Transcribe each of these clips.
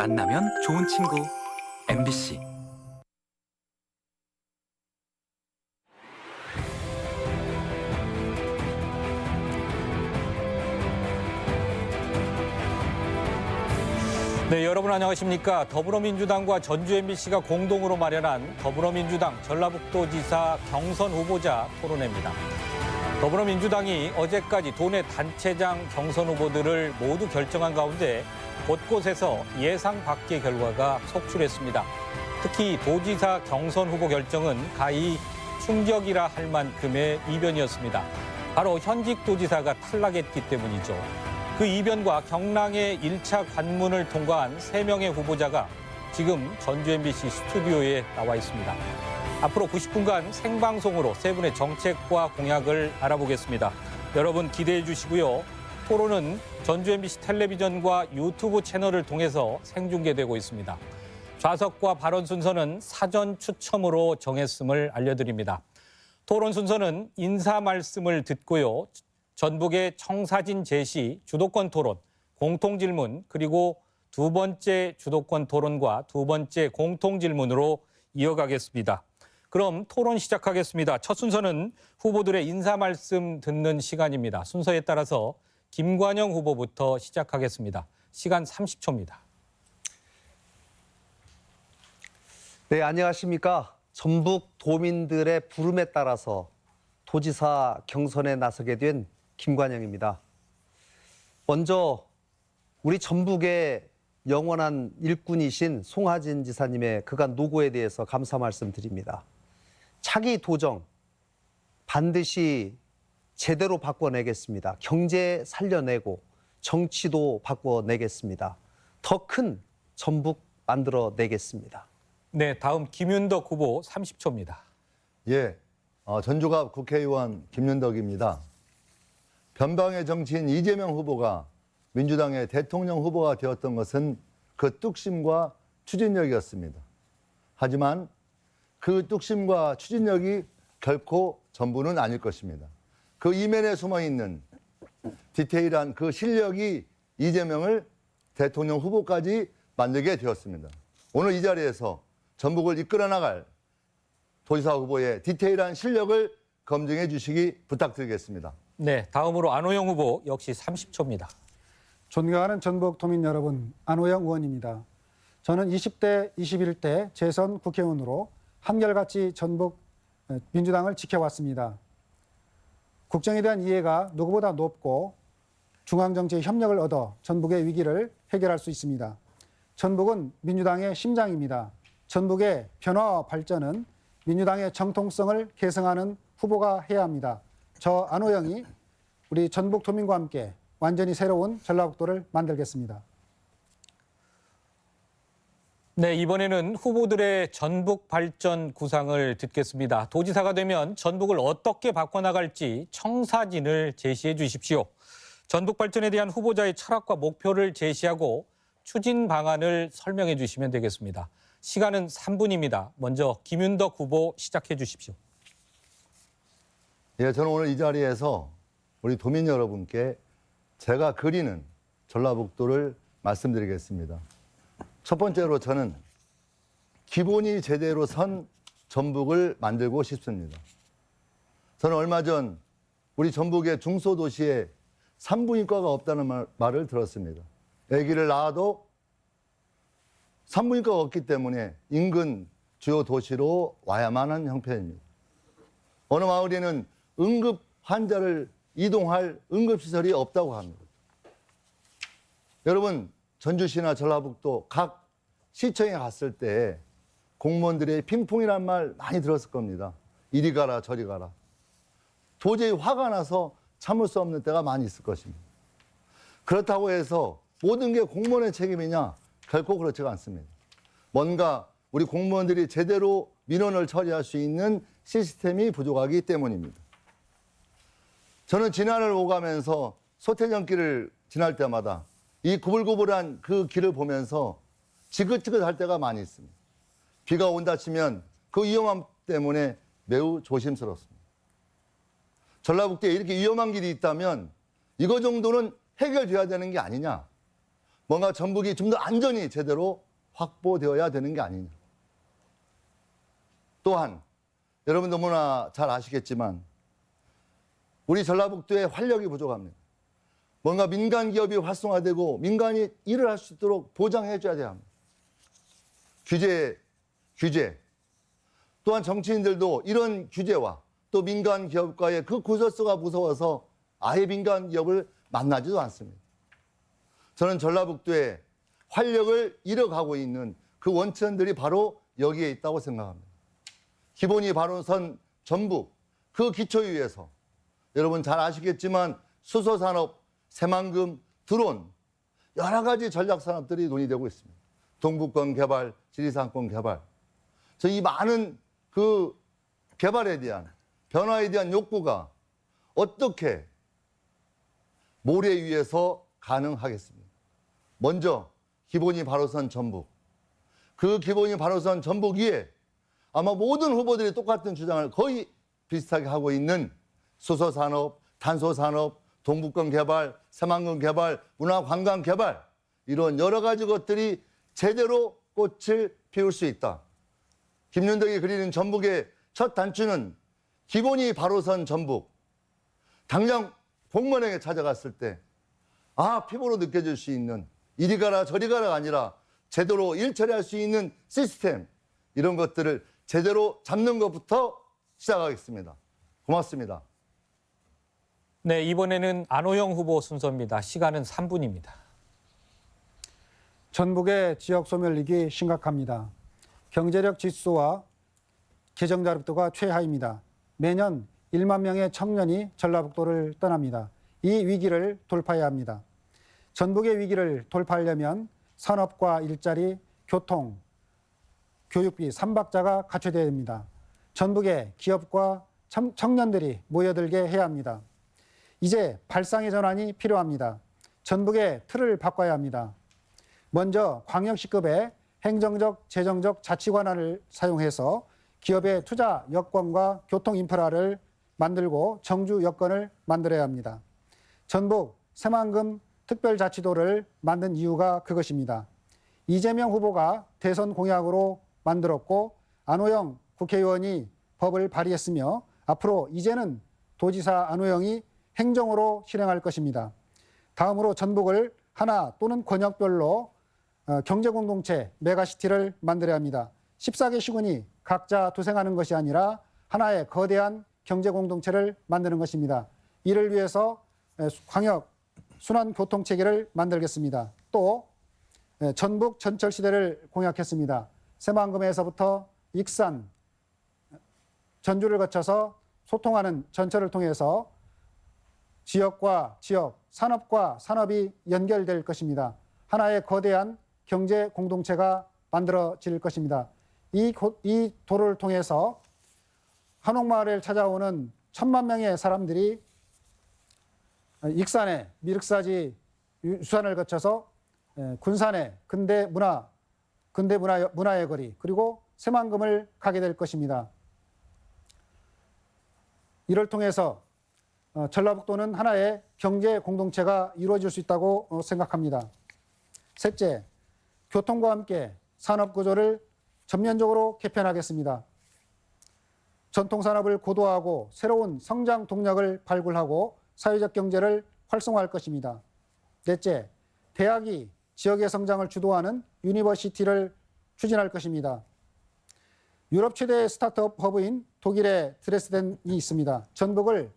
만나면 좋은 친구 MBC. 네, 여러분 안녕하십니까? 더불어민주당과 전주 MBC가 공동으로 마련한 더불어민주당 전라북도지사 경선 후보자 토론회입니다. 더불어민주당이 어제까지 도내 단체장 경선 후보들을 모두 결정한 가운데 곳곳에서 예상 밖의 결과가 속출했습니다. 특히 도지사 경선 후보 결정은 가히 충격이라 할 만큼의 이변이었습니다. 바로 현직 도지사가 탈락했기 때문이죠. 그 이변과 경랑의 1차 관문을 통과한 3명의 후보자가 지금 전주 MBC 스튜디오에 나와 있습니다. 앞으로 90분간 생방송으로 세 분의 정책과 공약을 알아보겠습니다. 여러분 기대해 주시고요. 토론은 전주 MBC 텔레비전과 유튜브 채널을 통해서 생중계되고 있습니다. 좌석과 발언 순서는 사전 추첨으로 정했음을 알려드립니다. 토론 순서는 인사 말씀을 듣고요. 전북의 청사진 제시, 주도권 토론, 공통 질문, 그리고 두 번째 주도권 토론과 두 번째 공통 질문으로 이어가겠습니다. 그럼 토론 시작하겠습니다. 첫 순서는 후보들의 인사 말씀 듣는 시간입니다. 순서에 따라서 김관영 후보부터 시작하겠습니다. 시간 30초입니다. 네, 안녕하십니까. 전북 도민들의 부름에 따라서 도지사 경선에 나서게 된 김관영입니다. 먼저 우리 전북의 영원한 일꾼이신 송하진 지사님의 그간 노고에 대해서 감사 말씀드립니다. 차기 도정 반드시 제대로 바꿔내겠습니다. 경제 살려내고 정치도 바꿔내겠습니다. 더 큰 전북 만들어내겠습니다. 네, 다음 김윤덕 후보 30초입니다. 예, 전주갑 국회의원 김윤덕입니다. 변방의 정치인 이재명 후보가 민주당의 대통령 후보가 되었던 것은 그 뚝심과 추진력이었습니다. 하지만 그 뚝심과 추진력이 결코 전부는 아닐 것입니다. 그 이면에 숨어있는 디테일한 그 실력이 이재명을 대통령 후보까지 만들게 되었습니다. 오늘 이 자리에서 전북을 이끌어 나갈 도지사 후보의 디테일한 실력을 검증해 주시기 부탁드리겠습니다. 네, 다음으로 안호영 후보 역시 30초입니다. 존경하는 전북 도민 여러분, 안호영 의원입니다. 저는 20대, 21대 재선 국회의원으로 한결같이 전북 민주당을 지켜왔습니다. 국정에 대한 이해가 누구보다 높고 중앙정치의 협력을 얻어 전북의 위기를 해결할 수 있습니다. 전북은 민주당의 심장입니다. 전북의 변화와 발전은 민주당의 정통성을 계승하는 후보가 해야 합니다. 저 안호영이 우리 전북 도민과 함께 완전히 새로운 전라북도를 만들겠습니다. 네, 이번에는 후보들의 전북 발전 구상을 듣겠습니다. 도지사가 되면 전북을 어떻게 바꿔나갈지 청사진을 제시해 주십시오. 전북 발전에 대한 후보자의 철학과 목표를 제시하고 추진 방안을 설명해 주시면 되겠습니다. 시간은 3분입니다. 먼저 김윤덕 후보 시작해 주십시오. 예, 저는 오늘 이 자리에서 우리 도민 여러분께 제가 그리는 전라북도를 말씀드리겠습니다. 첫 번째로 저는 기본이 제대로 선 전북을 만들고 싶습니다. 저는 얼마 전 우리 전북의 중소도시에 산부인과가 없다는 말을 들었습니다. 아기를 낳아도 산부인과가 없기 때문에 인근 주요 도시로 와야만 하는 형편입니다. 어느 마을에는 응급 환자를 이동할 응급시설이 없다고 합니다. 여러분, 전주시나 전라북도 각 시청에 갔을 때 공무원들의 핑퐁이란 말 많이 들었을 겁니다. 이리 가라 저리 가라. 도저히 화가 나서 참을 수 없는 때가 많이 있을 것입니다. 그렇다고 해서 모든 게 공무원의 책임이냐? 결코 그렇지가 않습니다. 뭔가 우리 공무원들이 제대로 민원을 처리할 수 있는 시스템이 부족하기 때문입니다. 저는 진안을 오가면서 소태전길을 지날 때마다 이 구불구불한 그 길을 보면서 지긋지긋할 때가 많이 있습니다. 비가 온다 치면 그 위험함 때문에 매우 조심스럽습니다. 전라북도에 이렇게 위험한 길이 있다면 이거 정도는 해결돼야 되는 게 아니냐. 뭔가 전북이 좀 더 안전이 제대로 확보되어야 되는 게 아니냐. 또한 여러분 너무나 잘 아시겠지만 우리 전라북도에 활력이 부족합니다. 뭔가 민간 기업이 활성화되고 민간이 일을 할 수 있도록 보장해 줘야 돼야 합니다. 규제. 또한 정치인들도 이런 규제와 또 민간 기업과의 그 구설수가 무서워서 아예 민간 기업을 만나지도 않습니다. 저는 전라북도에 활력을 잃어가고 있는 그 원천들이 바로 여기에 있다고 생각합니다. 기본이 바로 선 전북, 그 기초 위에서 여러분 잘 아시겠지만 수소산업, 새만금, 드론 여러 가지 전략산업들이 논의되고 있습니다. 동북권 개발, 지리산권 개발. 이 많은 그 개발에 대한 변화에 대한 욕구가 어떻게 모래 위에서 가능하겠습니까? 먼저 기본이 바로 선 전북. 그 기본이 바로 선 전북 위에 아마 모든 후보들이 똑같은 주장을 거의 비슷하게 하고 있는 수소산업, 탄소산업, 동북권 개발, 새만금 개발, 문화관광 개발 이런 여러 가지 것들이 제대로 꽃을 피울 수 있다. 김윤덕이 그리는 전북의 첫 단추는 기본이 바로 선 전북. 당장 공무원에게 찾아갔을 때 피부로 느껴질 수 있는 이리 가라 저리 가라가 아니라 제대로 일 처리할 수 있는 시스템 이런 것들을 제대로 잡는 것부터 시작하겠습니다. 고맙습니다. 네, 이번에는 안호영 후보 순서입니다. 시간은 3분입니다. 전북의 지역 소멸위기 심각합니다. 경제력 지수와 개정자립도가 최하입니다. 매년 1만 명의 청년이 전라북도를 떠납니다. 이 위기를 돌파해야 합니다. 전북의 위기를 돌파하려면 산업과 일자리, 교통, 교육비 3박자가 갖춰져야 됩니다. 전북에 기업과 청년들이 모여들게 해야 합니다. 이제 발상의 전환이 필요합니다. 전북의 틀을 바꿔야 합니다. 먼저 광역시급의 행정적, 재정적 자치관할을 사용해서 기업의 투자 여건과 교통 인프라를 만들고 정주 여건을 만들어야 합니다. 전북 새만금 특별자치도를 만든 이유가 그것입니다. 이재명 후보가 대선 공약으로 만들었고 안호영 국회의원이 법을 발의했으며 앞으로 이제는 도지사 안호영이 행정으로 실행할 것입니다. 다음으로 전북을 하나 또는 권역별로 경제공동체 메가시티를 만들어야 합니다. 14개 시군이 각자 도생하는 것이 아니라 하나의 거대한 경제공동체를 만드는 것입니다. 이를 위해서 광역 순환교통체계를 만들겠습니다. 또 전북 전철시대를 공약했습니다. 새만금에서부터 익산, 전주를 거쳐서 소통하는 전철을 통해서 지역과 지역, 산업과 산업이 연결될 것입니다. 하나의 거대한 경제 공동체가 만들어질 것입니다. 이 도로를 통해서 한옥마을을 찾아오는 1,000만 명의 사람들이 익산의 미륵사지 유산을 거쳐서 군산의 근대문화의 거리 그리고 새만금을 가게 될 것입니다. 이를 통해서 전라북도는 하나의 경제 공동체가 이루어질 수 있다고 생각합니다. 셋째, 교통과 함께 산업 구조를 전면적으로 개편하겠습니다. 전통산업을 고도화하고 새로운 성장 동력을 발굴하고 사회적 경제를 활성화할 것입니다. 넷째, 대학이 지역의 성장을 주도하는 유니버시티를 추진할 것입니다. 유럽 최대의 스타트업 허브인 독일의 드레스덴이 있습니다. 전북을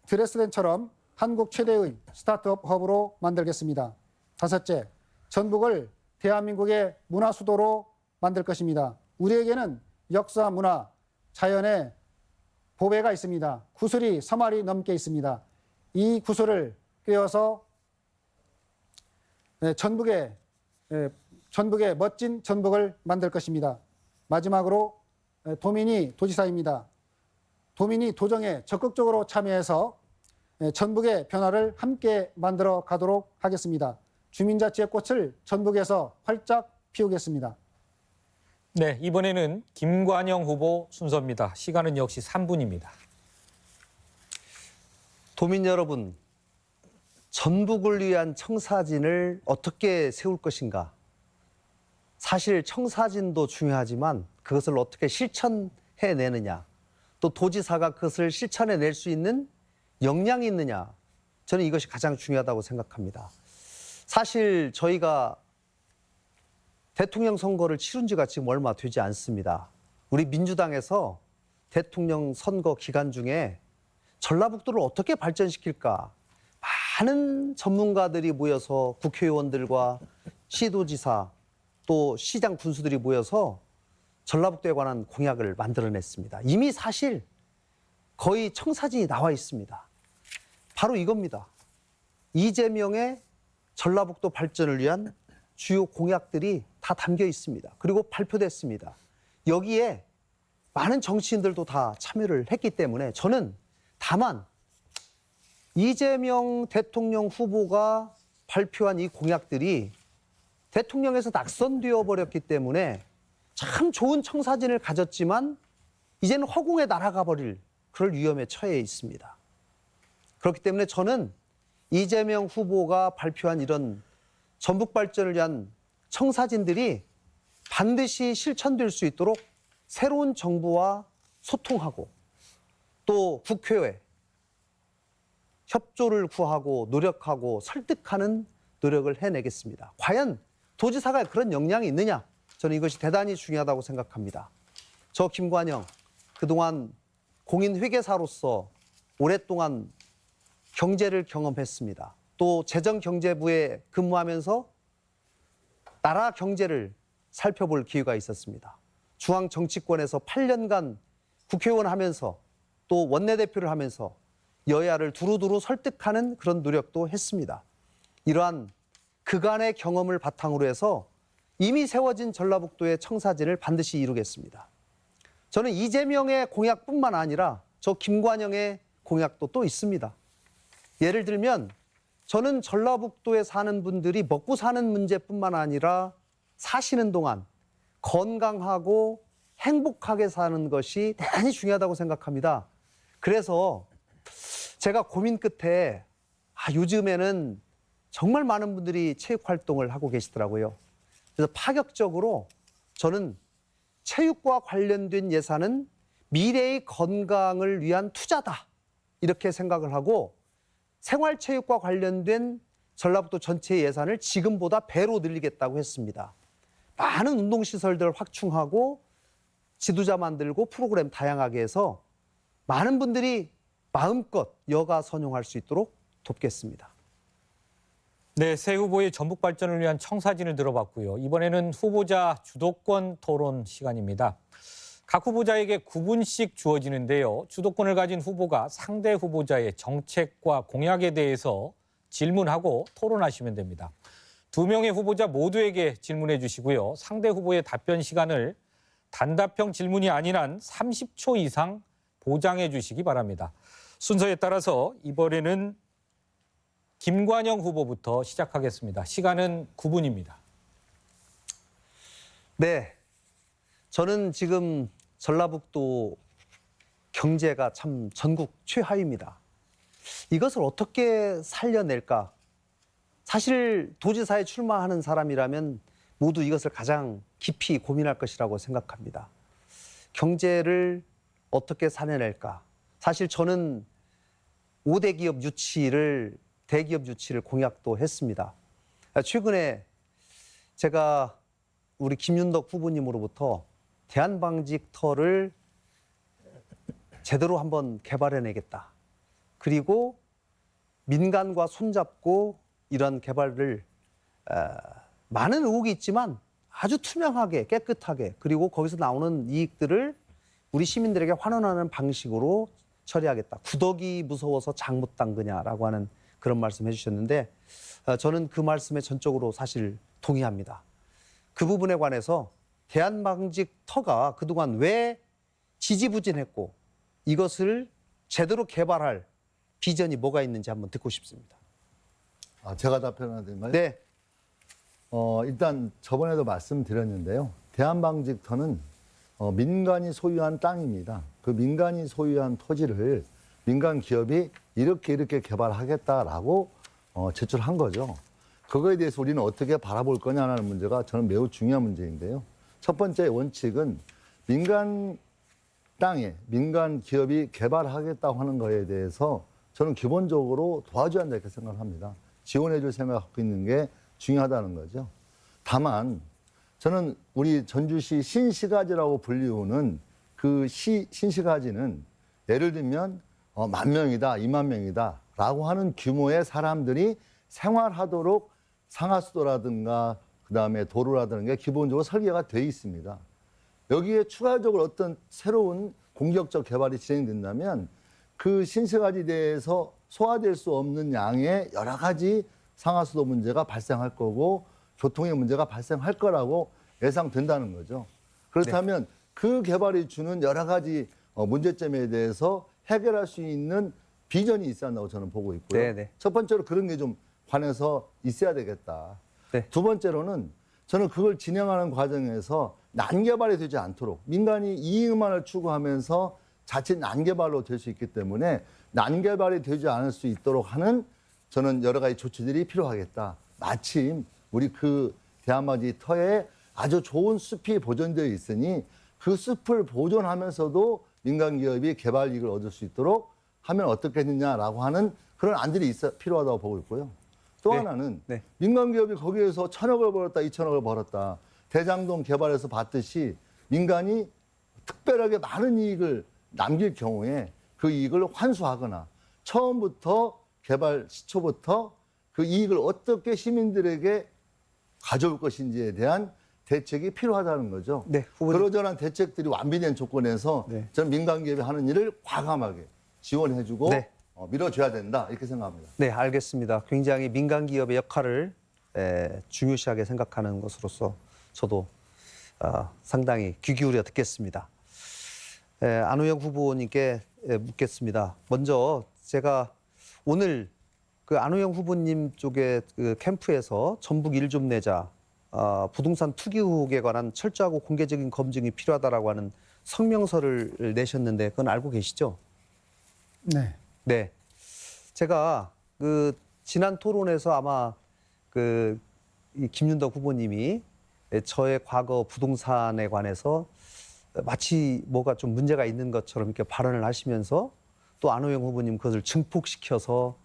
드레스덴처럼 한국 최대의 스타트업 허브로 만들겠습니다. 다섯째, 전북을 대한민국의 문화 수도로 만들 것입니다. 우리에게는 역사, 문화, 자연의 보배가 있습니다. 구슬이 서마리 넘게 있습니다. 이 구슬을 꿰어서 전북의 멋진 전북을 만들 것입니다. 마지막으로 도민이 도지사입니다. 도민이 도정에 적극적으로 참여해서 전북의 변화를 함께 만들어 가도록 하겠습니다. 주민자치의 꽃을 전북에서 활짝 피우겠습니다. 네, 이번에는 김관영 후보 순서입니다. 시간은 역시 3분입니다. 도민 여러분, 전북을 위한 청사진을 어떻게 세울 것인가. 사실 청사진도 중요하지만 그것을 어떻게 실천해내느냐. 또 도지사가 그것을 실천해낼 수 있는 역량이 있느냐. 저는 이것이 가장 중요하다고 생각합니다. 사실 저희가 대통령 선거를 치른 지가 지금 얼마 되지 않습니다. 우리 민주당에서 대통령 선거 기간 중에 전라북도를 어떻게 발전시킬까 많은 전문가들이 모여서 국회의원들과 시도지사 또 시장 군수들이 모여서 전라북도에 관한 공약을 만들어냈습니다. 이미 사실 거의 청사진이 나와 있습니다. 바로 이겁니다. 이재명의 전라북도 발전을 위한 주요 공약들이 다 담겨 있습니다. 그리고 발표됐습니다. 여기에 많은 정치인들도 다 참여를 했기 때문에 저는 다만 이재명 대통령 후보가 발표한 이 공약들이 대통령에서 낙선되어 버렸기 때문에 참 좋은 청사진을 가졌지만 이제는 허공에 날아가 버릴 그럴 위험에 처해 있습니다. 그렇기 때문에 저는 이재명 후보가 발표한 이런 전북 발전을 위한 청사진들이 반드시 실천될 수 있도록 새로운 정부와 소통하고 또 국회에 협조를 구하고 노력하고 설득하는 노력을 해내겠습니다. 과연 도지사가 그런 역량이 있느냐? 저는 이것이 대단히 중요하다고 생각합니다. 저 김관영 그동안 공인회계사로서 오랫동안 경제를 경험했습니다. 또 재정경제부에 근무하면서 나라 경제를 살펴볼 기회가 있었습니다. 중앙정치권에서 8년간 국회의원 하면서 또 원내대표를 하면서 여야를 두루두루 설득하는 그런 노력도 했습니다. 이러한 그간의 경험을 바탕으로 해서 이미 세워진 전라북도의 청사진을 반드시 이루겠습니다. 저는 이재명의 공약뿐만 아니라 저 김관영의 공약도 또 있습니다. 예를 들면 저는 전라북도에 사는 분들이 먹고 사는 문제뿐만 아니라 사시는 동안 건강하고 행복하게 사는 것이 대단히 중요하다고 생각합니다. 그래서 제가 고민 끝에 요즘에는 정말 많은 분들이 체육 활동을 하고 계시더라고요. 그래서 파격적으로 저는 체육과 관련된 예산은 미래의 건강을 위한 투자다. 이렇게 생각을 하고 생활체육과 관련된 전라북도 전체 예산을 지금보다 배로 늘리겠다고 했습니다. 많은 운동시설들을 확충하고 지도자 만들고 프로그램 다양하게 해서 많은 분들이 마음껏 여가 선용할 수 있도록 돕겠습니다. 네, 새 후보의 전북 발전을 위한 청사진을 들어봤고요. 이번에는 후보자 주도권 토론 시간입니다. 각 후보자에게 9분씩 주어지는데요. 주도권을 가진 후보가 상대 후보자의 정책과 공약에 대해서 질문하고 토론하시면 됩니다. 2명의 후보자 모두에게 질문해 주시고요. 상대 후보의 답변 시간을 단답형 질문이 아닌 한 30초 이상 보장해 주시기 바랍니다. 순서에 따라서 이번에는 김관영 후보부터 시작하겠습니다. 시간은 9분입니다. 네, 저는 지금 전라북도 경제가 참 전국 최하위입니다. 이것을 어떻게 살려낼까? 사실 도지사에 출마하는 사람이라면 모두 이것을 가장 깊이 고민할 것이라고 생각합니다. 경제를 어떻게 살려낼까? 사실 저는 5대 기업 유치를 대기업 유치를 공약도 했습니다. 최근에 제가 우리 김윤덕 후보님으로부터 대한방직터를 제대로 한번 개발해내겠다. 그리고 민간과 손잡고 이런 개발을 많은 의혹이 있지만 아주 투명하게 깨끗하게 그리고 거기서 나오는 이익들을 우리 시민들에게 환원하는 방식으로 처리하겠다. 구더기 무서워서 장 못 담그냐라고 하는 그런 말씀 해주셨는데 저는 그 말씀에 전적으로 사실 동의합니다. 그 부분에 관해서 대한방직터가 그동안 왜 지지부진했고 이것을 제대로 개발할 비전이 뭐가 있는지 한번 듣고 싶습니다. 제가 답변해야 되나요? 네. 일단 저번에도 말씀드렸는데요. 대한방직터는 민간이 소유한 땅입니다. 그 민간이 소유한 토지를 민간 기업이 이렇게 개발하겠다라고 제출한 거죠. 그거에 대해서 우리는 어떻게 바라볼 거냐는 문제가 저는 매우 중요한 문제인데요. 첫 번째 원칙은 민간 땅에 민간 기업이 개발하겠다고 하는 거에 대해서 저는 기본적으로 도와줘야 한다 이렇게 생각을 합니다. 지원해 줄 생각을 갖고 있는 게 중요하다는 거죠. 다만 저는 우리 전주시 신시가지라고 불리우는 그 신시가지는 예를 들면 10,000명이다, 20,000명이다 라고 하는 규모의 사람들이 생활하도록 상하수도라든가 그다음에 도로라든가 기본적으로 설계가 돼 있습니다. 여기에 추가적으로 어떤 새로운 공격적 개발이 진행된다면 그 신시가지에 대해서 소화될 수 없는 양의 여러 가지 상하수도 문제가 발생할 거고 교통의 문제가 발생할 거라고 예상된다는 거죠. 그렇다면 그 개발이 주는 여러 가지 문제점에 대해서 해결할 수 있는 비전이 있어야 한다고 저는 보고 있고요. 네네. 첫 번째로 그런 게 좀 관해서 있어야 되겠다. 네. 두 번째로는 저는 그걸 진행하는 과정에서 난개발이 되지 않도록 민간이 이익만을 추구하면서 자칫 난개발로 될 수 있기 때문에 난개발이 되지 않을 수 있도록 하는 저는 여러 가지 조치들이 필요하겠다. 마침 우리 그 대한마지 터에 아주 좋은 숲이 보존되어 있으니 그 숲을 보존하면서도 민간 기업이 개발 이익을 얻을 수 있도록 하면 어떻겠느냐라고 하는 그런 안들이 필요하다고 보고 있고요. 또 네. 하나는 네. 민간 기업이 거기에서 1,000억을 벌었다, 2,000억을 벌었다. 대장동 개발에서 봤듯이 민간이 특별하게 많은 이익을 남길 경우에 그 이익을 환수하거나 처음부터 개발 시초부터 그 이익을 어떻게 시민들에게 가져올 것인지에 대한 대책이 필요하다는 거죠. 네, 후보님. 그러저런 대책들이 완비된 조건에서 네. 저는 민간 기업이 하는 일을 과감하게 지원해주고 네. 밀어줘야 된다 이렇게 생각합니다. 네, 알겠습니다. 굉장히 민간 기업의 역할을 중요시하게 생각하는 것으로서 저도 상당히 귀 기울여 듣겠습니다. 안호영 후보님께 묻겠습니다. 먼저 제가 오늘 그 안호영 후보님 쪽의 그 캠프에서 전북 일 좀 내자 부동산 투기 의혹에 관한 철저하고 공개적인 검증이 필요하다라고 하는 성명서를 내셨는데 그건 알고 계시죠? 네. 네. 제가 그 지난 토론에서 아마 그 이 김윤덕 후보님이 저의 과거 부동산에 관해서 마치 뭐가 좀 문제가 있는 것처럼 이렇게 발언을 하시면서 또 안호영 후보님 그것을 증폭시켜서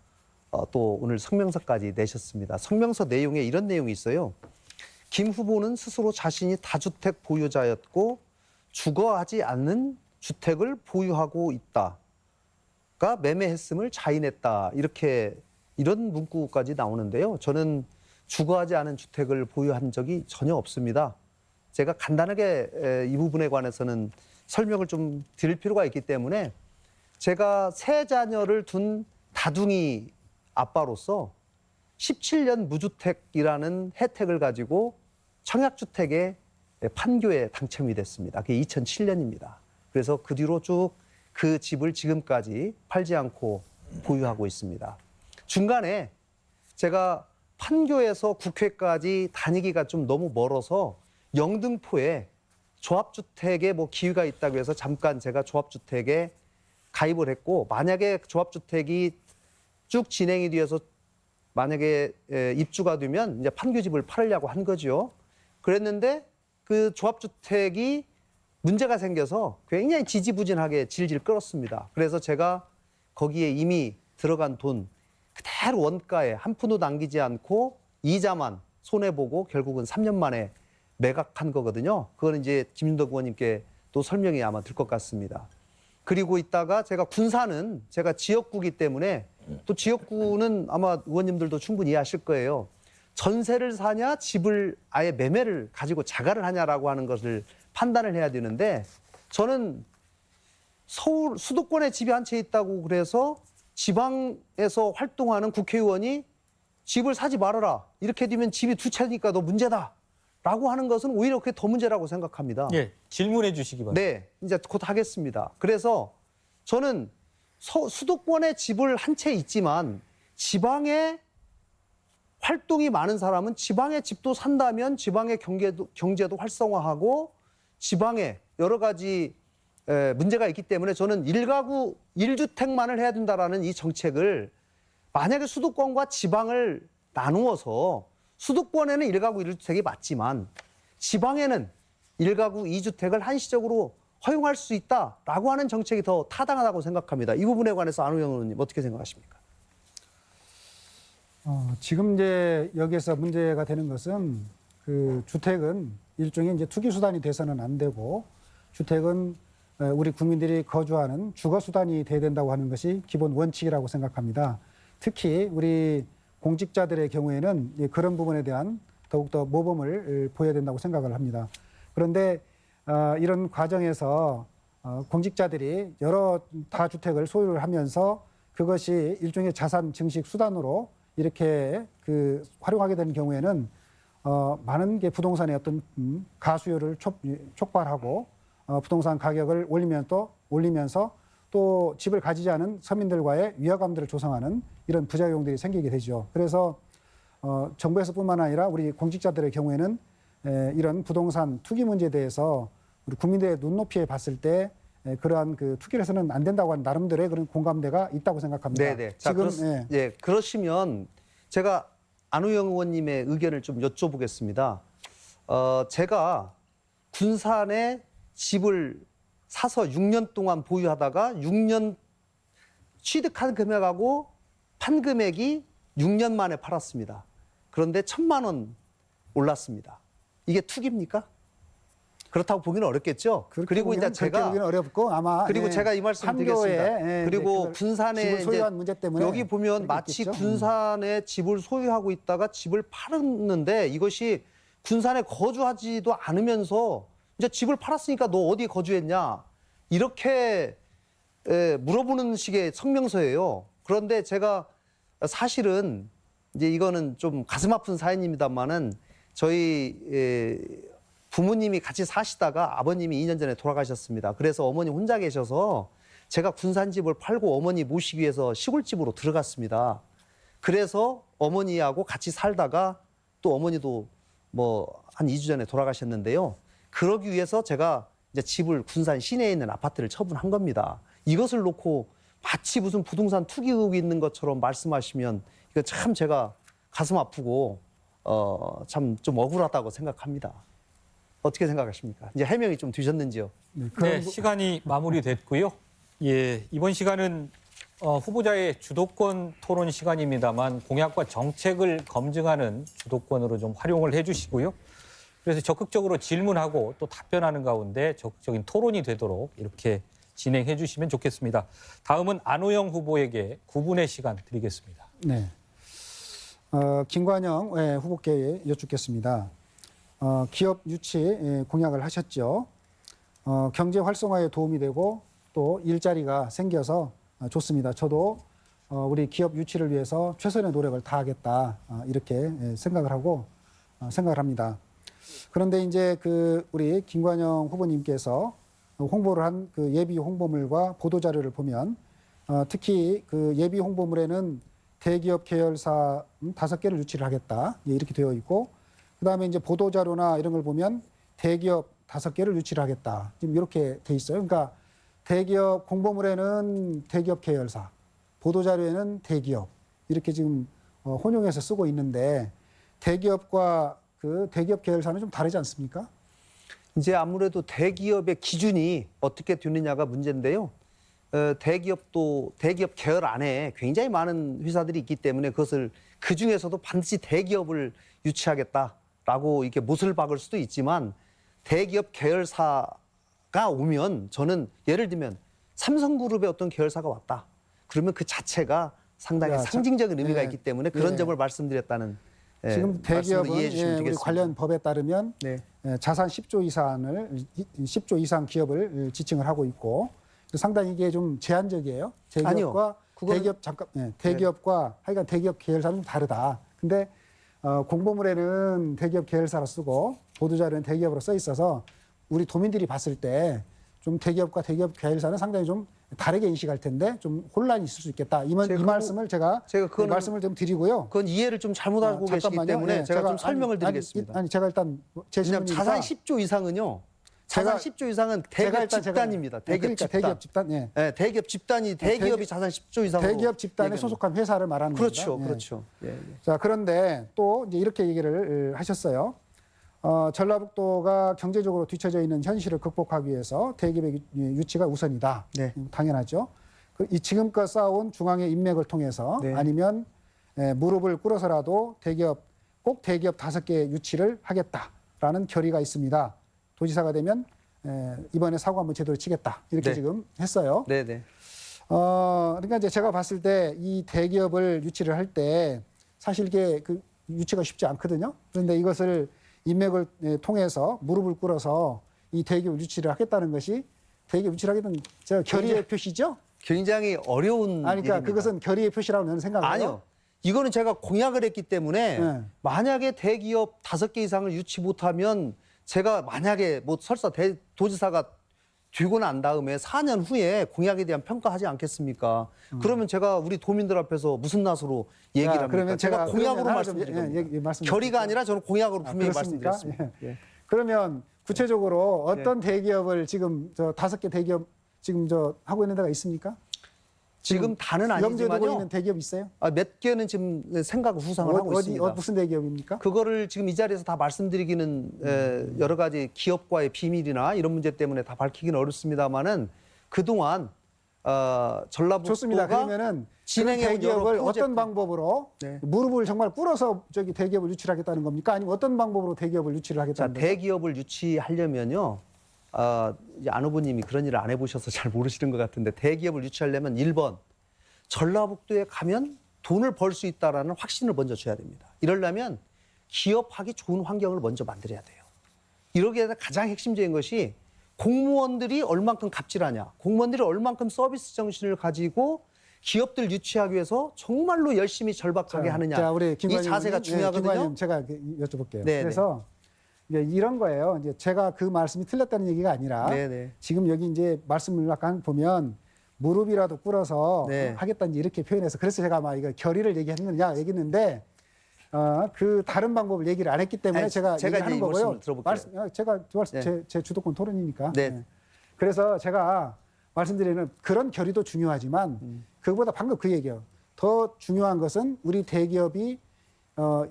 또 오늘 성명서까지 내셨습니다. 성명서 내용에 이런 내용이 있어요. 김 후보는 스스로 자신이 다주택 보유자였고 주거하지 않는 주택을 보유하고 있다가 매매했음을 자인했다. 이런 문구까지 나오는데요. 저는 주거하지 않은 주택을 보유한 적이 전혀 없습니다. 제가 간단하게 이 부분에 관해서는 설명을 좀 드릴 필요가 있기 때문에 제가 세 자녀를 둔 다둥이 아빠로서 17년 무주택이라는 혜택을 가지고 청약주택의 판교에 당첨이 됐습니다. 그게 2007년입니다. 그래서 그 뒤로 쭉 그 집을 지금까지 팔지 않고 보유하고 있습니다. 중간에 제가 판교에서 국회까지 다니기가 좀 너무 멀어서 영등포에 조합주택에 뭐 기회가 있다고 해서 잠깐 제가 조합주택에 가입을 했고 만약에 조합주택이 쭉 진행이 되어서 만약에 입주가 되면 이제 판교집을 팔으려고 한 거죠. 그랬는데 그 조합주택이 문제가 생겨서 굉장히 지지부진하게 질질 끌었습니다. 그래서 제가 거기에 이미 들어간 돈 그대로 원가에 한 푼도 남기지 않고 이자만 손해보고 결국은 3년 만에 매각한 거거든요. 그거는 이제 김윤덕 의원님께 또 설명이 아마 될 것 같습니다. 그리고 있다가 제가 군사는 제가 지역구기 때문에 또 지역구는 아마 의원님들도 충분히 이해하실 거예요. 전세를 사냐 집을 아예 매매를 가지고 자가를 하냐라고 하는 것을 판단을 해야 되는데 저는 서울 수도권에 집이 한 채 있다고 그래서 지방에서 활동하는 국회의원이 집을 사지 말아라. 이렇게 되면 집이 두 채니까 너 문제다. 라고 하는 것은 오히려 그게 더 문제라고 생각합니다. 예, 질문해 주시기 바랍니다. 네, 이제 곧 하겠습니다. 그래서 저는 수도권에 집을 한 채 있지만 지방에 활동이 많은 사람은 지방에 집도 산다면 지방의 경제도 활성화하고 지방에 여러 가지 문제가 있기 때문에 저는 1가구 1주택만을 해야 된다라는 이 정책을 만약에 수도권과 지방을 나누어서 수도권에는 1가구 1주택이 맞지만 지방에는 1가구 2주택을 한시적으로 허용할 수 있다라고 하는 정책이 더 타당하다고 생각합니다. 이 부분에 관해서 안호영 의원님 어떻게 생각하십니까? 지금 이제 여기에서 문제가 되는 것은 그 주택은 일종의 이제 투기 수단이 돼서는 안 되고 주택은 우리 국민들이 거주하는 주거 수단이 돼야 된다고 하는 것이 기본 원칙이라고 생각합니다. 특히 우리 공직자들의 경우에는 그런 부분에 대한 더욱더 모범을 보여야 된다고 생각을 합니다. 그런데 이런 과정에서 공직자들이 여러 다주택을 소유를 하면서 그것이 일종의 자산 증식 수단으로 이렇게 활용하게 되는 경우에는 많은 게 부동산의 어떤 가수요를 촉발하고 부동산 가격을 올리면서 또 집을 가지지 않은 서민들과의 위화감들을 조성하는 이런 부작용들이 생기게 되죠. 그래서 정부에서뿐만 아니라 우리 공직자들의 경우에는 이런 부동산 투기 문제에 대해서 우리 국민들의 눈높이에 봤을 때 그러한 그 투기를 해서는 안 된다고 하는 나름대로의 그런 공감대가 있다고 생각합니다. 네네. 자, 그러시면 제가 안호영 의원님의 의견을 좀 여쭤보겠습니다. 제가 군산에 집을 사서 6년 동안 보유하다가 6년 취득한 금액하고 판 금액이 6년 만에 팔았습니다. 그런데 1,000만 원 올랐습니다. 이게 투기입니까? 그렇다고 보기는 어렵겠죠. 그리고 이제 제가 보기는 어렵고 아마 그리고 제가 이 말씀 드리겠습니다. 그리고 군산에 집을 소유한 문제 때문에 여기 보면 마치 있겠죠? 군산에 집을 소유하고 있다가 집을 팔았는데 이것이 군산에 거주하지도 않으면서 이제 집을 팔았으니까 너 어디 거주했냐 이렇게 물어보는 식의 성명서예요. 그런데 제가 사실은 이제 이거는 좀 가슴 아픈 사연입니다만은 저희 부모님이 같이 사시다가 아버님이 2년 전에 돌아가셨습니다. 그래서 어머니 혼자 계셔서 제가 군산집을 팔고 어머니 모시기 위해서 시골집으로 들어갔습니다. 그래서 어머니하고 같이 살다가 또 어머니도 뭐 한 2주 전에 돌아가셨는데요. 그러기 위해서 제가 이제 집을 군산 시내에 있는 아파트를 처분한 겁니다. 이것을 놓고 마치 무슨 부동산 투기 의혹이 있는 것처럼 말씀하시면 이거 참 제가 가슴 아프고 참 좀 억울하다고 생각합니다. 어떻게 생각하십니까? 이제 해명이 좀 되셨는지요? 네, 시간이 마무리됐고요. 예, 이번 시간은 후보자의 주도권 토론 시간입니다만 공약과 정책을 검증하는 주도권으로 좀 활용을 해주시고요. 그래서 적극적으로 질문하고 또 답변하는 가운데 적극적인 토론이 되도록 이렇게 진행해 주시면 좋겠습니다. 다음은 안호영 후보에게 9분의 시간 드리겠습니다. 네. 김관영 후보께 여쭙겠습니다. 기업 유치 공약을 하셨죠. 경제 활성화에 도움이 되고 또 일자리가 생겨서 좋습니다. 저도 우리 기업 유치를 위해서 최선의 노력을 다하겠다 이렇게 생각을 합니다. 그런데 이제 우리 김관영 후보님께서 홍보를 한 그 예비 홍보물과 보도 자료를 보면 특히 그 예비 홍보물에는 대기업 계열사 5개를 유치를 하겠다 이렇게 되어 있고 그다음에 이제 보도 자료나 이런 걸 보면 대기업 5개를 유치를 하겠다 지금 이렇게 돼 있어요. 그러니까 대기업 공보물에는 대기업 계열사, 보도 자료에는 대기업 이렇게 지금 혼용해서 쓰고 있는데 대기업과 그 대기업 계열사는 좀 다르지 않습니까? 이제 아무래도 대기업의 기준이 어떻게 되느냐가 문제인데요. 대기업도 대기업 계열 안에 굉장히 많은 회사들이 있기 때문에 그것을 그 중에서도 반드시 대기업을 유치하겠다라고 이렇게 못을 박을 수도 있지만 대기업 계열사가 오면 저는 예를 들면 삼성그룹의 어떤 계열사가 왔다. 그러면 그 자체가 상당히 상징적인 의미가 있기 때문에 그런 점을 말씀드렸다는 지금 대기업은 이해해 주시면 우리 되겠습니다. 관련 법에 따르면 네. 자산 10조 이상 기업을 지칭을 하고 있고 상당히 이게 좀 제한적이에요. 대기업과 대기업과 하여간 대기업 계열사는 좀 다르다. 근데 공보물에는 대기업 계열사로 쓰고 보도자료는 대기업으로 써 있어서 우리 도민들이 봤을 때 좀 대기업과 대기업 계열사는 상당히 좀 다르게 인식할 텐데 좀 혼란이 있을 수 있겠다. 이 말씀을 제가 말씀을 좀 드리고요. 그건 이해를 좀 잘못 알고 계시기 때문에 제가 좀 설명을 드리겠습니다. 제가 일단 제 왜냐하면 질문이니까 자산 10조 이상은요. 자산 10조 이상은 대기업 집단입니다. 대기업 그러니까 집단. 대기업 집단, 예. 네, 대기업 집단이 대기업이 자산 10조 이상으로 대기업 집단에 얘기합니다. 소속한 회사를 말하는 그렇죠, 겁니다. 예. 그렇죠. 예, 예. 자, 그런데 또 이제 이렇게 얘기를 하셨어요. 전라북도가 경제적으로 뒤처져 있는 현실을 극복하기 위해서 대기업의 유치가 우선이다. 네. 당연하죠. 이 지금껏 쌓아온 중앙의 인맥을 통해서 네. 아니면 무릎을 꿇어서라도 꼭 대기업 5개 유치를 하겠다라는 결의가 있습니다. 도지사가 되면 이번에 사고 한번 제대로 치겠다. 이렇게 네. 지금 했어요. 네, 네. 그러니까 이제 제가 봤을 때 이 대기업을 유치를 할 때 사실 이게 그 유치가 쉽지 않거든요. 그런데 이것을 인맥을 통해서 무릎을 꿇어서 이 대기업 유치를 하겠다는 것이 대기업 유치를 하겠다는 결의의 표시죠? 굉장히 어려운 아니, 그러니까 일입니다. 그것은 결의의 표시라고 저는 생각해요. 아니요. 이거는 제가 공약을 했기 때문에 네. 만약에 대기업 5개 이상을 유치 못하면 제가 만약에 뭐 설사 도지사가 되고 난 다음에 4년 후에 공약에 대한 평가하지 않겠습니까? 그러면 제가 우리 도민들 앞에서 무슨 낯으로 얘기를 합니까? 그러면 제가 공약으로 그러면 말씀드린 겁니다. 말씀드릴게요. 결의가 아니라 저는 공약으로 분명히 그렇습니까? 말씀드렸습니다. 예. 그러면 구체적으로 어떤 네. 대기업을 지금 5개 대기업 지금 하고 있는 데가 있습니까? 지금 다는 염두에 두고 아니지만요. 있는 대기업 있어요? 몇 개는 지금 생각을 후상을 하고 있습니다. 무슨 대기업입니까? 그거를 지금 이 자리에서 다 말씀드리기는 여러 가지 기업과의 비밀이나 이런 문제 때문에 다 밝히기는 어렵습니다만은 그동안 전라북도가 좋습니다. 그러면은 진행해 온 대기업을 여러 어떤 방법으로 네. 무릎을 정말 꿇어서 대기업을 유치하겠다는 겁니까? 아니면 어떤 방법으로 대기업을 유치를 자, 하겠다는 겁니까? 대기업을 유치하려면요. 이제 안 후보님이 그런 일을 안 해보셔서 잘 모르시는 것 같은데 대기업을 유치하려면 1번 전라북도에 가면 돈을 벌 수 있다라는 확신을 먼저 줘야 됩니다. 이러려면 기업하기 좋은 환경을 먼저 만들어야 돼요. 이러기에 대해서 가장 핵심적인 것이 공무원들이 얼만큼 갑질하냐, 공무원들이 얼만큼 서비스 정신을 가지고 기업들 유치하기 위해서 정말로 열심히 절박하게 하느냐. 자, 우리 이 자세가 중요하거든요. 김관님 제가 여쭤볼게요. 네, 그래서 이제 이런 거예요. 이제 제가 그 말씀이 틀렸다는 얘기가 아니라 네네. 지금 여기 이제 말씀을 약간 보면 무릎이라도 꿇어서 네. 하겠다는 이렇게 표현해서 그래서 제가 아마 이거 결의를 얘기했느냐 얘기했는데 그 다른 방법을 얘기를 안 했기 때문에 아니, 제가 제가 얘기하는 이제 이 거고요. 말씀을 들어볼게요. 제가 네. 제 주도권 토론이니까. 네. 네. 그래서 제가 말씀드리는 그런 결의도 중요하지만 그거보다 방금 그 얘기예요. 더 중요한 것은 우리 대기업이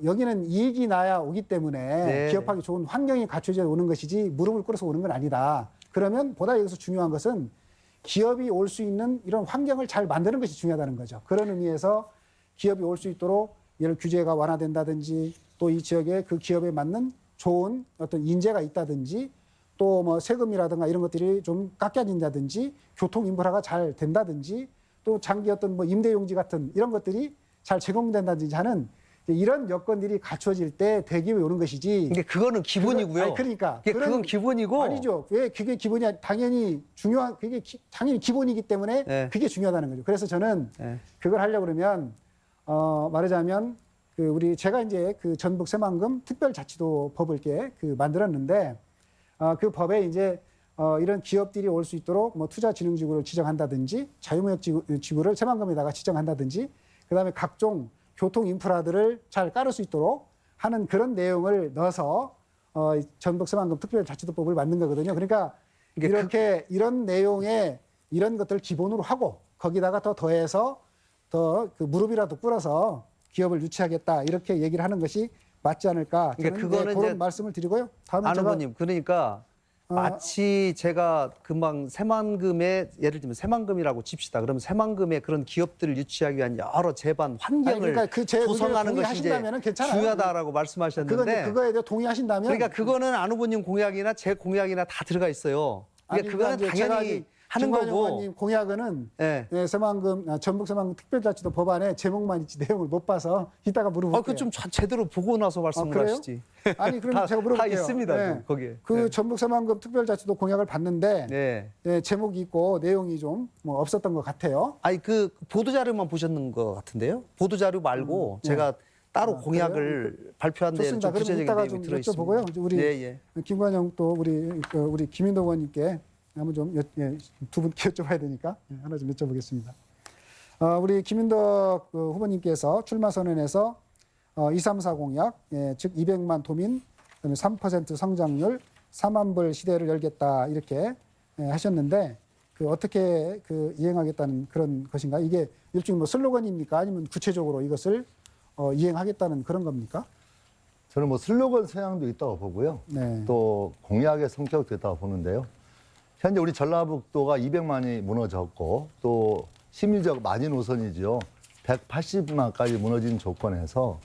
여기는 이익이 나야 오기 때문에 네. 기업하기 좋은 환경이 갖춰져 오는 것이지 무릎을 꿇어서 오는 건 아니다. 그러면 보다 여기서 중요한 것은 기업이 올 수 있는 이런 환경을 잘 만드는 것이 중요하다는 거죠. 그런 의미에서 기업이 올 수 있도록 예를 규제가 완화된다든지 또 이 지역에 그 기업에 맞는 좋은 어떤 인재가 있다든지 또 뭐 세금이라든가 이런 것들이 좀 깎여진다든지 교통 인프라가 잘 된다든지 또 장기 어떤 뭐 임대용지 같은 이런 것들이 잘 제공된다든지 하는 이런 여건들이 갖춰질 때 대기업이 오는 것이지. 근데 그거는 기본이고요. 아니, 그러니까 그건 기본이고. 아니죠. 왜 그게 기본이 당연히 중요한 그게 당연히 기본이기 때문에 네. 그게 중요하다는 거죠. 그래서 저는 네. 그걸 하려고 그러면 말하자면 제가 이제 그 전북 새만금 특별자치도 법을 이렇게 만들었는데 그 법에 이제 이런 기업들이 올 수 있도록 뭐 투자진흥지구를 지정한다든지 자유무역지구를 새만금에다가 지정한다든지 그다음에 각종 교통 인프라들을 잘 깔을 수 있도록 하는 그런 내용을 넣어서 전북 새만금 특별자치도법을 만든 거거든요. 그러니까 이렇게 이런 내용에 이런 것들을 기본으로 하고 거기다가 더 더해서 더 그 무릎이라도 꿇어서 기업을 유치하겠다 이렇게 얘기를 하는 것이 맞지 않을까. 그러니까 저는 그거는 그런 이제 말씀을 드리고요. 다음에 안 제가 후보님, 그러니까 마치 제가 금방 새만금에 예를 들면 새만금이라고 칩시다. 그러면 새만금에 그런 기업들을 유치하기 위한 여러 제반 환경을 그러니까 제 조성하는 것이 이제 동의하신다면은 괜찮아요. 중요하다라고 말씀하셨는데 그거에 대해 동의하신다면 그러니까 그거는 안 후보님 공약이나 제 공약이나 다 들어가 있어요. 그러니까 그거는 당연히 하는 거고. 의원님 공약은 네. 전북 새만금 특별자치도 법안에 제목만 있지 내용을 못 봐서 이따가 물어볼게요. 그거 좀 제대로 보고 나서 말씀을 그래요? 하시지. 아니 그럼 다, 제가 물어볼게요. 다 있습니다. 네. 거기에. 그 네. 전북 새만금 특별자치도 공약을 봤는데 네. 제목이 있고 내용이 좀 뭐 없었던 것 같아요. 아니 그 보도 자료만 보셨는 것 같은데요. 보도 자료 말고 제가 따로 공약을 발표한 데는 좋습니다. 좀 그럼 구체적인 이따가 내용이 좀 들어 있습니다. 여쭤보고요. 우리 예. 김관영 또 우리 김인도 의원님께 한번 좀 두 분께 여쭤봐야 되니까 하나 좀 여쭤보겠습니다. 우리 김인덕 후보님께서 출마 선언에서 234 공약, 즉 200만 도민, 그다음에 3% 성장률, 4만 불 시대를 열겠다 이렇게 하셨는데 그 어떻게 그 이행하겠다는 그런 것인가? 이게 일종의 뭐 슬로건입니까? 아니면 구체적으로 이것을 이행하겠다는 그런 겁니까? 저는 뭐 슬로건 성향도 있다고 보고요. 네. 또 공약의 성격도 있다고 보는데요. 현재 우리 전라북도가 200만이 무너졌고 또 심리적 마지노선이죠. 180만까지 무너진 조건에서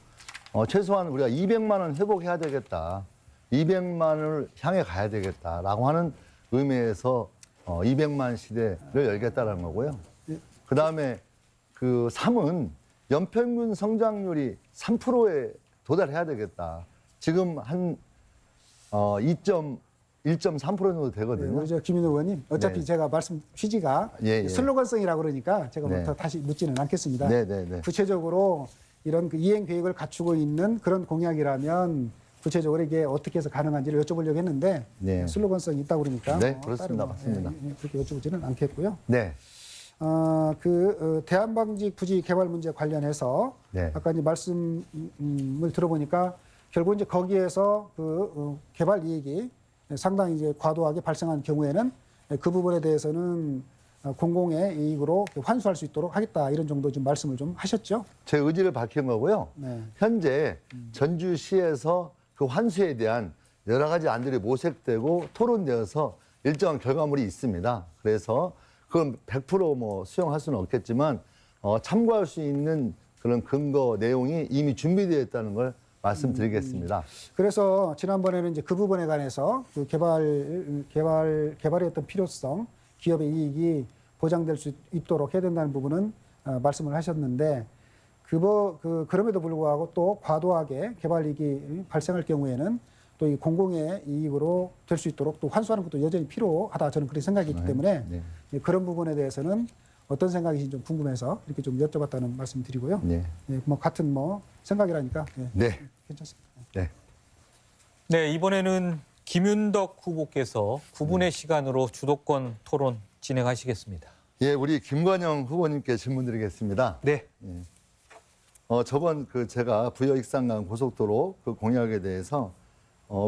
최소한 우리가 200만 원 회복해야 되겠다. 200만을 향해 가야 되겠다라고 하는 의미에서 200만 시대를 열겠다라는 거고요. 그다음에 그 3은 연평균 성장률이 3%에 도달해야 되겠다. 지금 한 1.3% 정도 되거든요. 우리 김윤 의원님, 어차피 네. 제가 말씀 취지가 예. 슬로건성이라고 그러니까 제가 네. 더 다시 묻지는 않겠습니다. 네. 구체적으로 이런 그 이행 계획을 갖추고 있는 그런 공약이라면 구체적으로 이게 어떻게 해서 가능한지를 여쭤보려고 했는데 네. 슬로건성이 있다고 그러니까 네, 뭐 그렇습니다. 따로 맞습니다. 그렇게 여쭤보지는 않겠고요. 네. 대한방직 부지 개발 문제 관련해서 네. 아까 이제 말씀을 들어보니까 결국 이제 거기에서 개발 이익이 상당히 이제 과도하게 발생한 경우에는 그 부분에 대해서는 공공의 이익으로 환수할 수 있도록 하겠다 이런 정도 좀 말씀을 좀 하셨죠. 제 의지를 밝힌 거고요. 네. 현재 전주시에서 그 환수에 대한 여러 가지 안들이 모색되고 토론되어서 일정한 결과물이 있습니다. 그래서 그건 100% 수용할 수는 없겠지만 참고할 수 있는 그런 근거 내용이 이미 준비되어 있다는 걸 말씀드리겠습니다. 그래서 지난번에는 이제 그 부분에 관해서 그 개발의 어떤 필요성, 기업의 이익이 보장될 수 있도록 해야 된다는 부분은 말씀을 하셨는데 그럼에도 불구하고 또 과도하게 개발 이익이 발생할 경우에는 또 이 공공의 이익으로 될 수 있도록 또 환수하는 것도 여전히 필요하다 저는 그렇게 생각이기 때문에 네. 그런 부분에 대해서는 어떤 생각이신지 좀 궁금해서 이렇게 좀 여쭤봤다는 말씀 드리고요. 네. 뭐 같은 생각이라니까 네. 괜찮습니다. 네. 네, 이번에는 김윤덕 후보께서 9분의 시간으로 주도권 토론 진행하시겠습니다. 예, 우리 김관영 후보님께 질문 드리겠습니다. 네. 저번 제가 부여익산강 고속도로 그 공약에 대해서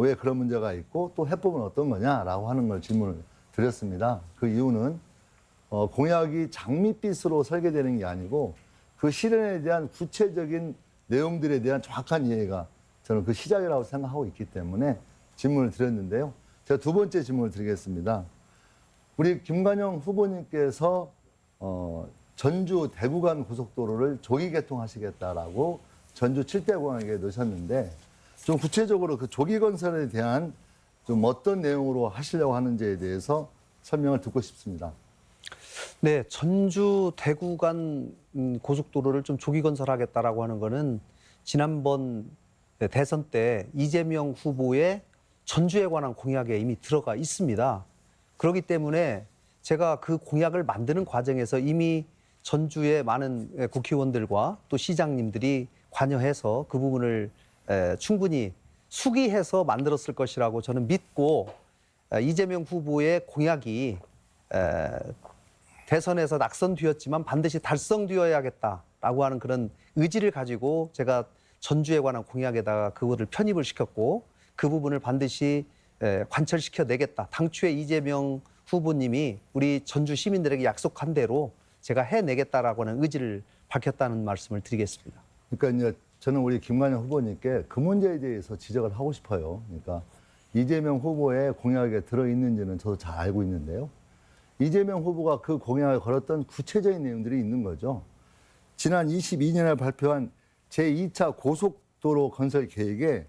왜 그런 문제가 있고 또 해법은 어떤 거냐라고 하는 걸 질문을 드렸습니다. 그 이유는 공약이 장밋빛으로 설계되는 게 아니고 그 실현에 대한 구체적인 내용들에 대한 정확한 이해가 저는 그 시작이라고 생각하고 있기 때문에 질문을 드렸는데요. 제가 두 번째 질문을 드리겠습니다. 우리 김관영 후보님께서 전주 대구 간 고속도로를 조기 개통하시겠다라고 전주 7대 공약에 넣으셨는데 좀 구체적으로 그 조기 건설에 대한 좀 어떤 내용으로 하시려고 하는지에 대해서 설명을 듣고 싶습니다. 네, 전주 대구 간 고속도로를 좀 조기 건설하겠다라고 하는 거는 지난번 대선 때 이재명 후보의 전주에 관한 공약에 이미 들어가 있습니다. 그렇기 때문에 제가 그 공약을 만드는 과정에서 이미 전주의 많은 국회의원들과 또 시장님들이 관여해서 그 부분을 충분히 수기해서 만들었을 것이라고 저는 믿고 이재명 후보의 공약이 대선에서 낙선되었지만 반드시 달성되어야겠다라고 하는 그런 의지를 가지고 제가 전주에 관한 공약에다가 그거를 편입을 시켰고 그 부분을 반드시 관철시켜 내겠다. 당초에 이재명 후보님이 우리 전주 시민들에게 약속한 대로 제가 해내겠다라고 하는 의지를 밝혔다는 말씀을 드리겠습니다. 그러니까 이제 저는 우리 김관영 후보님께 그 문제에 대해서 지적을 하고 싶어요. 그러니까 이재명 후보의 공약에 들어있는지는 저도 잘 알고 있는데요. 이재명 후보가 그 공약을 걸었던 구체적인 내용들이 있는 거죠. 지난 22년에 발표한 제2차 고속도로 건설 계획에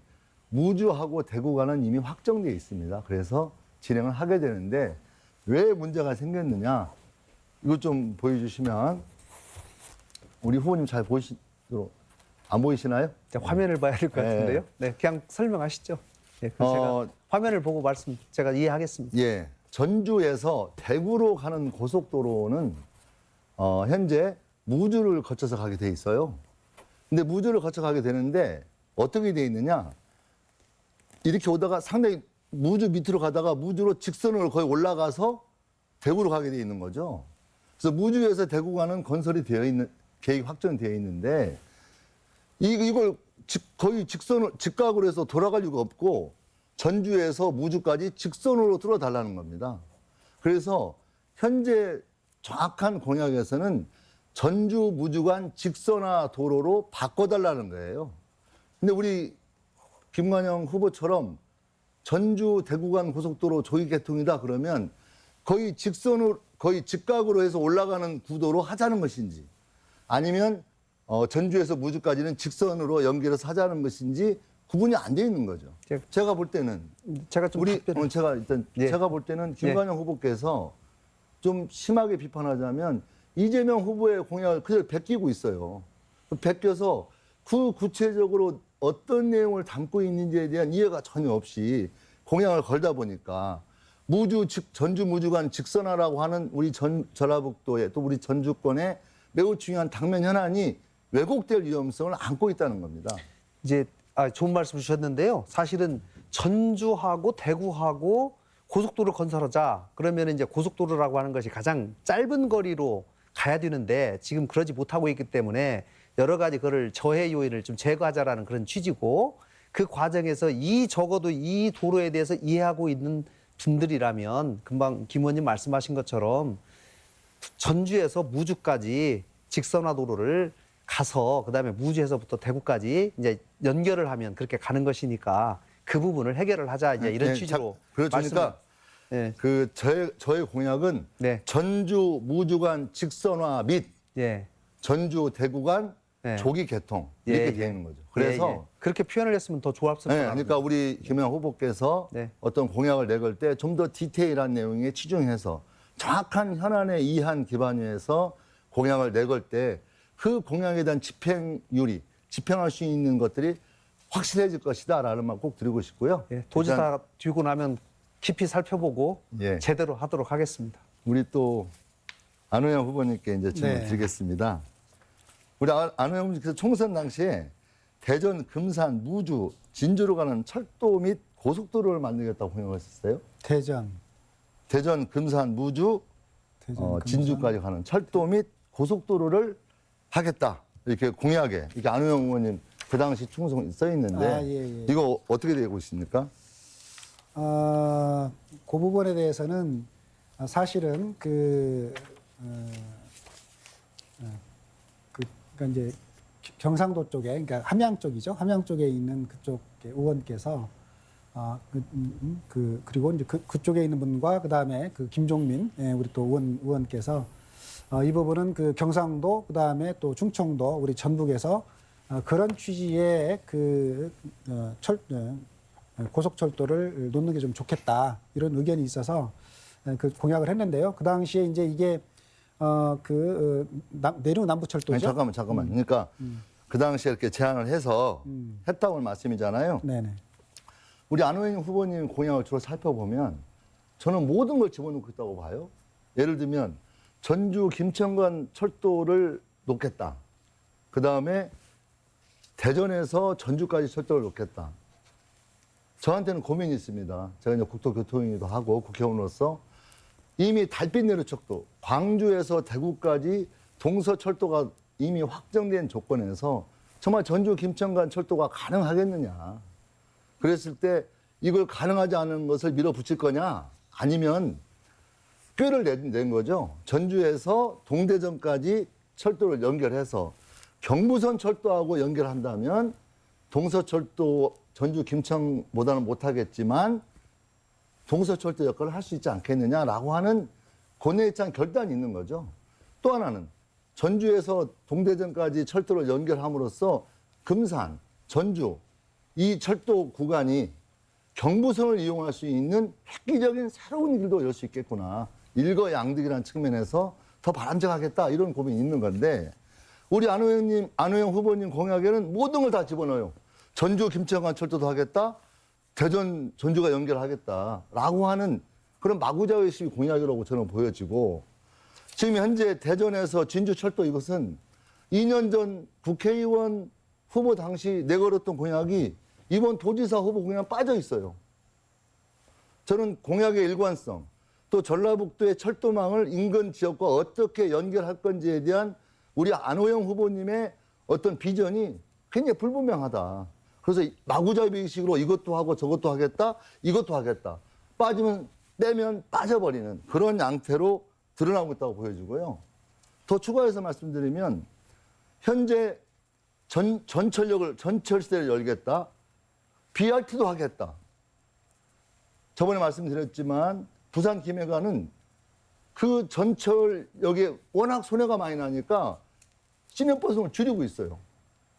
무주하고 대구간은 이미 확정되어 있습니다. 그래서 진행을 하게 되는데 왜 문제가 생겼느냐. 이거 좀 보여주시면 우리 후보님 잘 보이시도록 안 보이시나요? 화면을 봐야 될 것 같은데요. 네, 그냥 설명하시죠. 네, 그래서 제가 화면을 보고 제가 이해하겠습니다. 예, 전주에서 대구로 가는 고속도로는 현재 무주를 거쳐서 가게 돼 있어요. 근데 무주를 거쳐 가게 되는데 어떻게 돼 있느냐? 이렇게 오다가 상당히 무주 밑으로 가다가 무주로 직선으로 거의 올라가서 대구로 가게 돼 있는 거죠. 그래서 무주에서 대구 가는 건설이 되어 있는 계획이 확정되어 있는데 이걸 거의 직각으로 해서 돌아갈 이유가 없고 전주에서 무주까지 직선으로 뚫어달라는 겁니다. 그래서 현재 정확한 공약에서는 전주 무주 간 직선화 도로로 바꿔달라는 거예요. 근데 우리 김관영 후보처럼 전주 대구 간 고속도로 조기 개통이다 그러면 거의 거의 직각으로 해서 올라가는 구도로 하자는 것인지 아니면 전주에서 무주까지는 직선으로 연결해서 하자는 것인지 구분이 안 돼 있는 거죠. 제가 볼 때는 제가 좀 제가 볼 때는 김관영 후보께서 좀 심하게 비판하자면 이재명 후보의 공약을 그대로 베끼고 있어요. 베껴서 그 구체적으로 어떤 내용을 담고 있는지에 대한 이해가 전혀 없이 공약을 걸다 보니까 전주 무주 간 직선화라고 하는 우리 전라북도의 또 우리 전주권의 매우 중요한 당면 현안이 왜곡될 위험성을 안고 있다는 겁니다. 이제 좋은 말씀 주셨는데요. 사실은 전주하고 대구하고 고속도로 건설하자. 그러면 이제 고속도로라고 하는 것이 가장 짧은 거리로 가야 되는데 지금 그러지 못하고 있기 때문에 여러 가지 그걸 저해 요인을 좀 제거하자라는 그런 취지고 그 과정에서 적어도 이 도로에 대해서 이해하고 있는 분들이라면 금방 김 의원님 말씀하신 것처럼 전주에서 무주까지 직선화 도로를 가서 그다음에 무주에서부터 대구까지 이제 연결을 하면 그렇게 가는 것이니까 그 부분을 해결을 하자 이제 이런 취지로 그러니까 네. 저의 공약은 네. 전주 무주 간 직선화 및 예. 전주 대구 간 네. 조기 개통 이렇게 되어 있는 거죠. 그래서 그렇게 표현을 했으면 더 좋았을 것 같아요. 그러니까 우리 김영 후보께서 네. 어떤 공약을 내걸 때 좀 더 디테일한 내용에 치중해서 정확한 현안에 의한 기반에서 공약을 내걸 때 그 공약에 대한 집행할 수 있는 것들이 확실해질 것이다라는 말 꼭 드리고 싶고요. 예, 도지사 뒤고 나면 깊이 살펴보고 예. 제대로 하도록 하겠습니다. 우리 또 안호영 후보님께 이제 질문 네. 드리겠습니다. 우리 안호영 후보님께서 총선 당시에 대전, 금산, 무주, 진주로 가는 철도 및 고속도로를 만들겠다고 공약했었어요. 대전, 금산, 무주, 진주까지 가는 철도 및 고속도로를 하겠다. 이렇게 공약에 이렇게 안호영 의원님 그 당시 충성 써 있는데 예. 이거 어떻게 되고 있습니까? 그 부분에 대해서는 사실은 그러니까 이제 경상도 쪽에, 그러니까 함양 쪽이죠. 함양 쪽에 있는 그쪽 의원께서 그리고 이제 그쪽에 있는 분과 그다음에 그 김종민 우리 또 의원께서 이 부분은 그 경상도 그다음에 또 충청도 우리 전북에서 그런 취지의 고속철도를 놓는 게 좀 좋겠다 이런 의견이 있어서 그 공약을 했는데요. 그 당시에 이제 이게 내륙 남부철도죠. 아니, 잠깐만. 그러니까 그 당시에 이렇게 제안을 해서 했다고 말씀이잖아요. 네네. 우리 안호영 후보님 공약을 주로 살펴보면 저는 모든 걸 집어넣고 있다고 봐요. 예를 들면 전주 김천간 철도를 놓겠다. 그다음에 대전에서 전주까지 철도를 놓겠다. 저한테는 고민이 있습니다. 제가 이제 국토교통위도 하고 국회의원으로서 이미 달빛 내륙철도, 광주에서 대구까지 동서철도가 이미 확정된 조건에서 정말 전주 김천간 철도가 가능하겠느냐. 그랬을 때 이걸 가능하지 않은 것을 밀어붙일 거냐 아니면 꾀를 낸 거죠. 전주에서 동대전까지 철도를 연결해서 경부선 철도하고 연결한다면 동서철도 전주 김천보다는 못하겠지만 동서철도 역할을 할 수 있지 않겠느냐라고 하는 고뇌찬 결단이 있는 거죠. 또 하나는 전주에서 동대전까지 철도를 연결함으로써 금산, 전주 이 철도 구간이 경부선을 이용할 수 있는 획기적인 새로운 길도 열 수 있겠구나. 일거양득이라는 측면에서 더 바람직하겠다 이런 고민이 있는 건데 우리 안호영 후보님 공약에는 모든 걸 다 집어넣어요. 전주 김천간 철도도 하겠다. 대전 전주가 연결하겠다라고 하는 그런 마구자의식 공약이라고 저는 보여지고 지금 현재 대전에서 진주 철도 이것은 2년 전 국회의원 후보 당시 내걸었던 공약이 이번 도지사 후보 공약 빠져 있어요. 저는 공약의 일관성 또 전라북도의 철도망을 인근 지역과 어떻게 연결할 건지에 대한 우리 안호영 후보님의 어떤 비전이 굉장히 불분명하다. 그래서 마구잡이식으로 이것도 하고 저것도 하겠다, 이것도 하겠다. 빠지면 빼면 빠져버리는 그런 양태로 드러나고 있다고 보여지고요. 더 추가해서 말씀드리면 현재 전철시대를 열겠다. BRT도 하겠다. 저번에 말씀드렸지만 부산 김해가는 그 전철역에 워낙 손해가 많이 나니까 시내버스를 줄이고 있어요.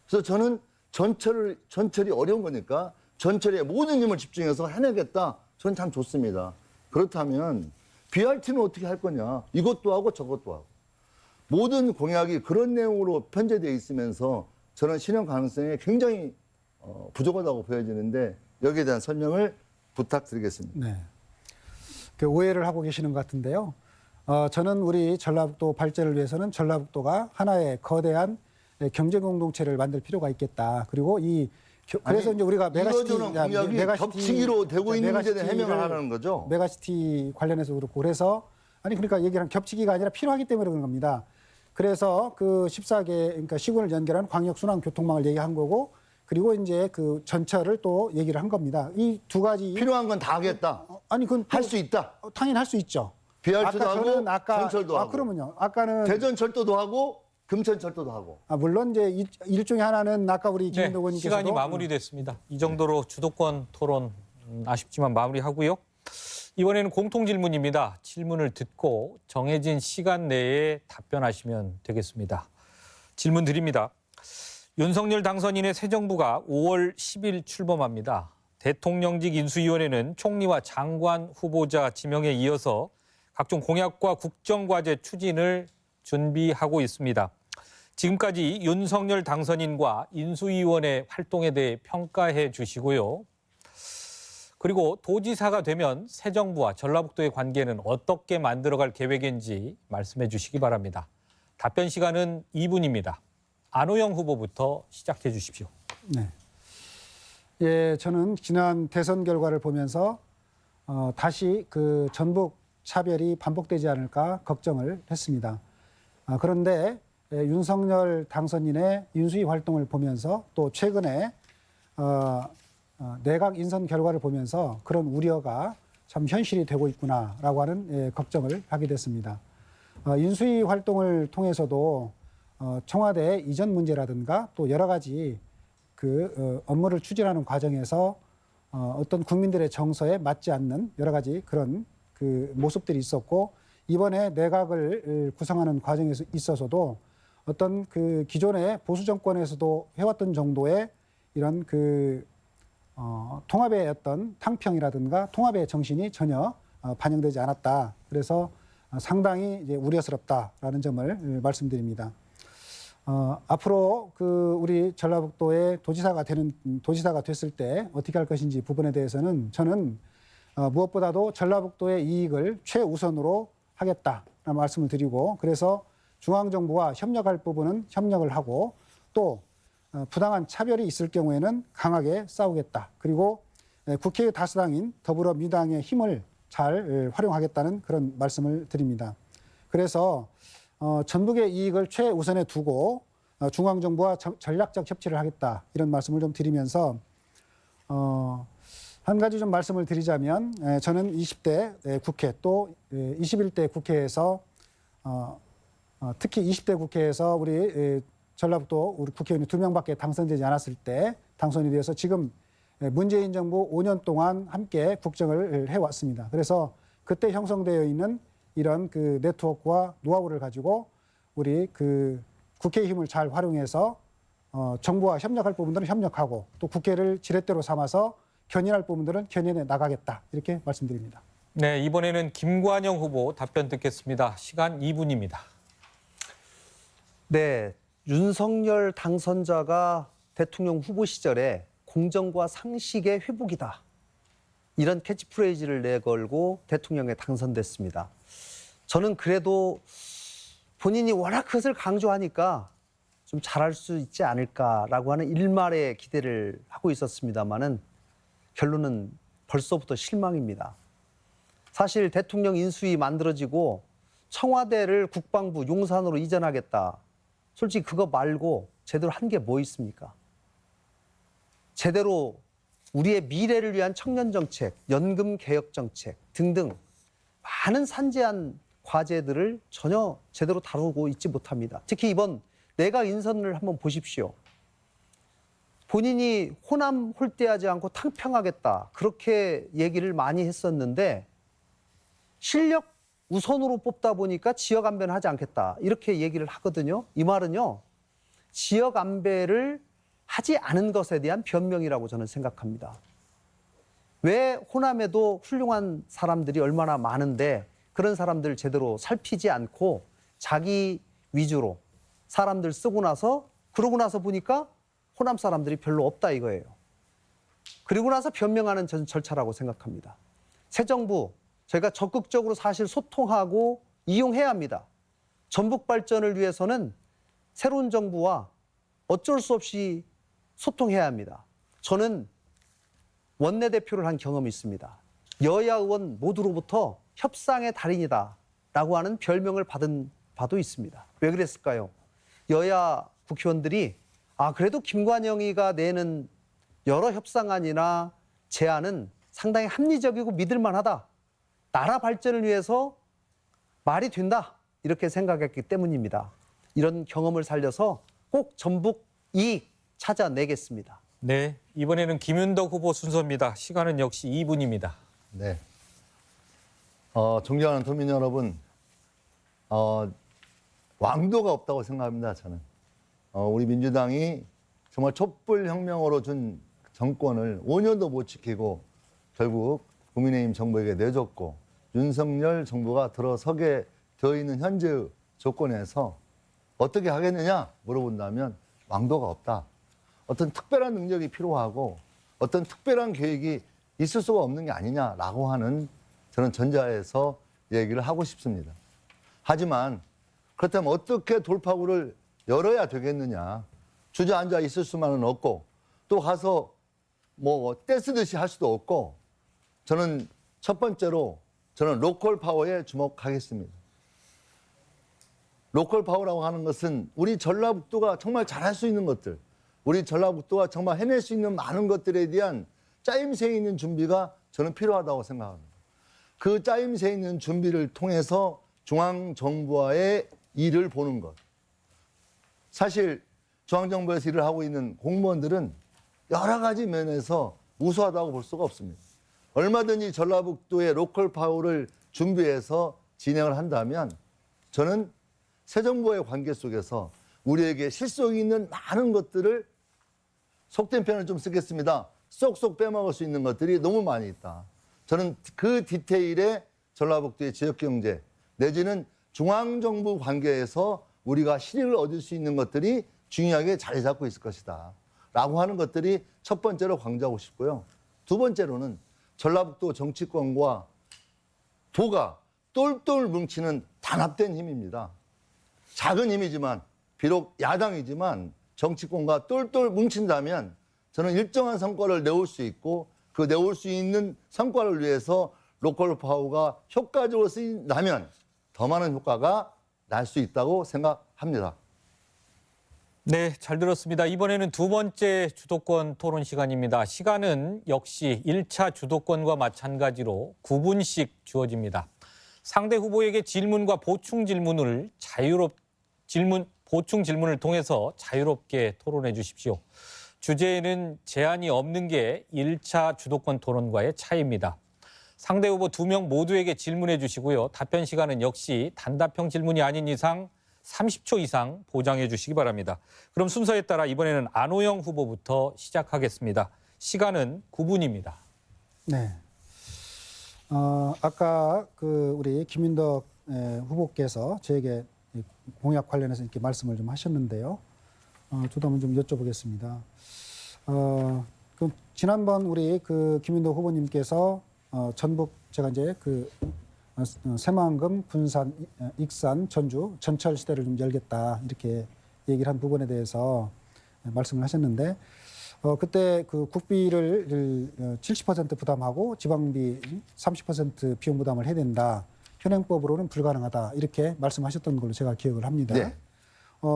그래서 저는 전철이 어려운 거니까 전철에 모든 힘을 집중해서 해내겠다. 저는 참 좋습니다. 그렇다면 BRT는 어떻게 할 거냐. 이것도 하고 저것도 하고. 모든 공약이 그런 내용으로 편제되어 있으면서 저는 실현 가능성이 굉장히 부족하다고 보여지는데 여기에 대한 설명을 부탁드리겠습니다. 네. 그 오해를 하고 계시는 것 같은데요. 저는 우리 전라북도 발전을 위해서는 전라북도가 하나의 거대한 경제 공동체를 만들 필요가 있겠다. 그리고 그래서 이제 우리가 이거저런 공약이 겹치기로 되고 있는 문제에 대한 해명을 하라는 거죠. 메가시티 관련해서 그렇고 그래서 그러니까 얘기한 겹치기가 아니라 필요하기 때문에 그런 겁니다. 그래서 그 14개 그러니까 시군을 연결한 광역 순환 교통망을 얘기한 거고 그리고 이제 그 전철을 또 얘기를 한 겁니다. 이 두 가지 필요한 건 다 하겠다. 아니 그건 할 수 있다. 당연히 할 수 있죠. BRT도 하고 전철도 하고. 그러면요. 아까는 대전철도도 하고 금천철도도 하고. 물론 이제 일종의 하나는 아까 우리 김인도 의원님께서도 시간이 마무리됐습니다. 이 정도로 주도권 토론 아쉽지만 마무리하고요. 이번에는 공통 질문입니다. 질문을 듣고 정해진 시간 내에 답변하시면 되겠습니다. 질문 드립니다. 윤석열 당선인의 새 정부가 5월 10일 출범합니다. 대통령직 인수위원회는 총리와 장관 후보자 지명에 이어서 각종 공약과 국정과제 추진을 준비하고 있습니다. 지금까지 윤석열 당선인과 인수위원회 활동에 대해 평가해 주시고요. 그리고 도지사가 되면 새 정부와 전라북도의 관계는 어떻게 만들어갈 계획인지 말씀해 주시기 바랍니다. 답변 시간은 2분입니다. 안호영 후보부터 시작해 주십시오. 네. 예, 저는 지난 대선 결과를 보면서 다시 그 전북 차별이 반복되지 않을까 걱정을 했습니다. 그런데 윤석열 당선인의 인수위 활동을 보면서 또 최근에 내각 인선 결과를 보면서 그런 우려가 참 현실이 되고 있구나라고 하는 걱정을 하게 됐습니다. 인수위 활동을 통해서도 청와대 이전 문제라든가 또 여러 가지 그 업무를 추진하는 과정에서 어떤 국민들의 정서에 맞지 않는 여러 가지 그런 그 모습들이 있었고 이번에 내각을 구성하는 과정에 있어서도 어떤 그 기존의 보수 정권에서도 해왔던 정도의 이런 그 통합의 어떤 탕평이라든가 통합의 정신이 전혀 반영되지 않았다. 그래서 상당히 이제 우려스럽다라는 점을 말씀드립니다. 앞으로 그 우리 전라북도의 도지사가 됐을 때 어떻게 할 것인지 부분에 대해서는 저는 무엇보다도 전라북도의 이익을 최우선으로 하겠다라는 말씀을 드리고 그래서 중앙정부와 협력할 부분은 협력을 하고 또 부당한 차별이 있을 경우에는 강하게 싸우겠다. 그리고 국회의 다수당인 더불어민주당의 힘을 잘 활용하겠다는 그런 말씀을 드립니다. 그래서 전북의 이익을 최우선에 두고 중앙정부와 전략적 협치를 하겠다. 이런 말씀을 좀 드리면서 한 가지 좀 말씀을 드리자면 저는 20대 국회 또 21대 국회에서 특히 20대 국회에서 우리 전라북도 우리 국회의원이 2명밖에 당선되지 않았을 때 당선이 되어서 지금 문재인 정부 5년 동안 함께 국정을 해왔습니다. 그래서 그때 형성되어 있는 이런 그 네트워크와 노하우를 가지고 우리 그 국회의 힘을 잘 활용해서 정부와 협력할 부분들은 협력하고 또 국회를 지렛대로 삼아서 견인할 부분들은 견인해 나가겠다. 이렇게 말씀드립니다. 네, 이번에는 김관영 후보 답변 듣겠습니다. 시간 2분입니다. 네, 윤석열 당선자가 대통령 후보 시절에 공정과 상식의 회복이다. 이런 캐치프레이즈를 내걸고 대통령에 당선됐습니다. 저는 그래도 본인이 워낙 그것을 강조하니까 좀 잘할 수 있지 않을까라고 하는 일말의 기대를 하고 있었습니다마는 결론은 벌써부터 실망입니다. 사실 대통령 인수위 만들어지고 청와대를 국방부 용산으로 이전하겠다. 솔직히 그거 말고 제대로 한 게 뭐 있습니까? 제대로 우리의 미래를 위한 청년 정책, 연금 개혁 정책 등등 많은 산재한 과제들을 전혀 제대로 다루고 있지 못합니다. 특히 이번 내각 인선을 한번 보십시오. 본인이 호남 홀대하지 않고 탕평하겠다 그렇게 얘기를 많이 했었는데 실력 우선으로 뽑다 보니까 지역 안배는 하지 않겠다 이렇게 얘기를 하거든요. 이 말은요. 지역 안배를 하지 않은 것에 대한 변명이라고 저는 생각합니다. 왜 호남에도 훌륭한 사람들이 얼마나 많은데 그런 사람들 제대로 살피지 않고 자기 위주로 사람들 쓰고 나서 그러고 나서 보니까 호남 사람들이 별로 없다 이거예요. 그리고 나서 변명하는 절차라고 생각합니다. 새 정부 저희가 적극적으로 사실 소통하고 이용해야 합니다. 전북 발전을 위해서는 새로운 정부와 어쩔 수 없이 소통해야 합니다. 저는 원내대표를 한 경험이 있습니다. 여야 의원 모두로부터 협상의 달인이다라고 하는 별명을 받은 바도 있습니다. 왜 그랬을까요? 여야 국회의원들이 그래도 김관영이가 내는 여러 협상안이나 제안은 상당히 합리적이고 믿을만하다. 나라 발전을 위해서 말이 된다. 이렇게 생각했기 때문입니다. 이런 경험을 살려서 꼭 전북 이익 찾아내겠습니다. 네, 이번에는 김윤덕 후보 순서입니다. 시간은 역시 2분입니다. 네. 존경하는 도민 여러분, 왕도가 없다고 생각합니다, 저는. 우리 민주당이 정말 촛불혁명으로 준 정권을 5년도 못 지키고 결국 국민의힘 정부에게 내줬고 윤석열 정부가 들어서게 되어 있는 현재 조건에서 어떻게 하겠느냐 물어본다면 왕도가 없다. 어떤 특별한 능력이 필요하고 어떤 특별한 계획이 있을 수가 없는 게 아니냐라고 하는 저는 전자에서 얘기를 하고 싶습니다. 하지만 그렇다면 어떻게 돌파구를 열어야 되겠느냐. 주저앉아 있을 수만은 없고 또 가서 뭐 떼쓰듯이 할 수도 없고 저는 첫 번째로 저는 로컬 파워에 주목하겠습니다. 로컬 파워라고 하는 것은 우리 전라북도가 정말 잘할 수 있는 것들, 우리 전라북도가 정말 해낼 수 있는 많은 것들에 대한 짜임새 있는 준비가 저는 필요하다고 생각합니다. 그 짜임새 있는 준비를 통해서 중앙정부와의 일을 보는 것. 사실 중앙정부에서 일을 하고 있는 공무원들은 여러 가지 면에서 우수하다고 볼 수가 없습니다. 얼마든지 전라북도의 로컬 파워를 준비해서 진행을 한다면 저는 새 정부의 관계 속에서 우리에게 실속이 있는 많은 것들을 속된 표현을 좀 쓰겠습니다. 쏙쏙 빼먹을 수 있는 것들이 너무 많이 있다. 저는 그 디테일에 전라북도의 지역경제 내지는 중앙정부 관계에서 우리가 실익을 얻을 수 있는 것들이 중요하게 자리 잡고 있을 것이다. 라고 하는 것들이 첫 번째로 강조하고 싶고요. 두 번째로는 전라북도 정치권과 도가 똘똘 뭉치는 단합된 힘입니다. 작은 힘이지만 비록 야당이지만 정치권과 똘똘 뭉친다면 저는 일정한 성과를 내올 수 있고 그 내올 수 있는 성과를 위해서 로컬 파워가 효과적으로 쓰인다면 더 많은 효과가 날 수 있다고 생각합니다. 네, 잘 들었습니다. 이번에는 두 번째 주도권 토론 시간입니다. 시간은 역시 1차 주도권과 마찬가지로 9분씩 주어집니다. 상대 후보에게 질문과 보충 질문을 보충 질문을 통해서 자유롭게 토론해 주십시오. 주제에는 제한이 없는 게 1차 주도권 토론과의 차이입니다. 상대 후보 2명 모두에게 질문해 주시고요. 답변 시간은 역시 단답형 질문이 아닌 이상 30초 이상 보장해 주시기 바랍니다. 그럼 순서에 따라 이번에는 안호영 후보부터 시작하겠습니다. 시간은 9분입니다. 네. 아까 우리 김윤덕 후보께서 저에게 공약 관련해서 이렇게 말씀을 좀 하셨는데요. 저도 한번 좀 여쭤보겠습니다. 지난번 우리 김윤덕 후보님께서 전북 제가 이제 새만금, 군산, 익산, 전주 전철 시대를 좀 열겠다 이렇게 얘기를 한 부분에 대해서 말씀을 하셨는데 그때 국비를 70% 부담하고 지방비 30% 비용 부담을 해야 된다. 현행법으로는 불가능하다 이렇게 말씀하셨던 걸로 제가 기억을 합니다. 네.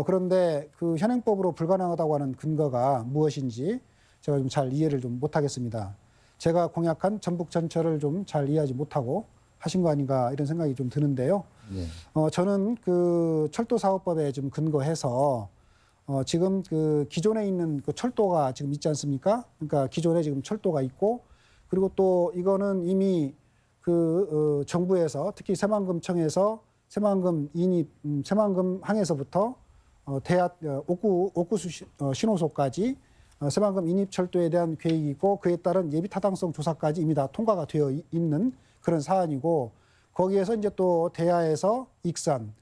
그런데 현행법으로 불가능하다고 하는 근거가 무엇인지 제가 좀 잘 이해를 좀 못하겠습니다. 제가 공약한 전북 전철을 좀 잘 이해하지 못하고 하신 거 아닌가 이런 생각이 좀 드는데요. 네. 저는 그 철도사업법에 좀 근거해서 지금 그 기존에 있는 그 철도가 지금 있지 않습니까? 그러니까 기존에 지금 철도가 있고 그리고 또 이거는 이미 그 정부에서 특히 새만금청에서 새만금 인입 새만금 항에서부터 대합 옥구 신호소까지 새만금 인입 철도에 대한 계획이 있고 그에 따른 예비 타당성 조사까지 이미 다 통과가 되어 있는 그런 사안이고 거기에서 이제 또 대하에서 익산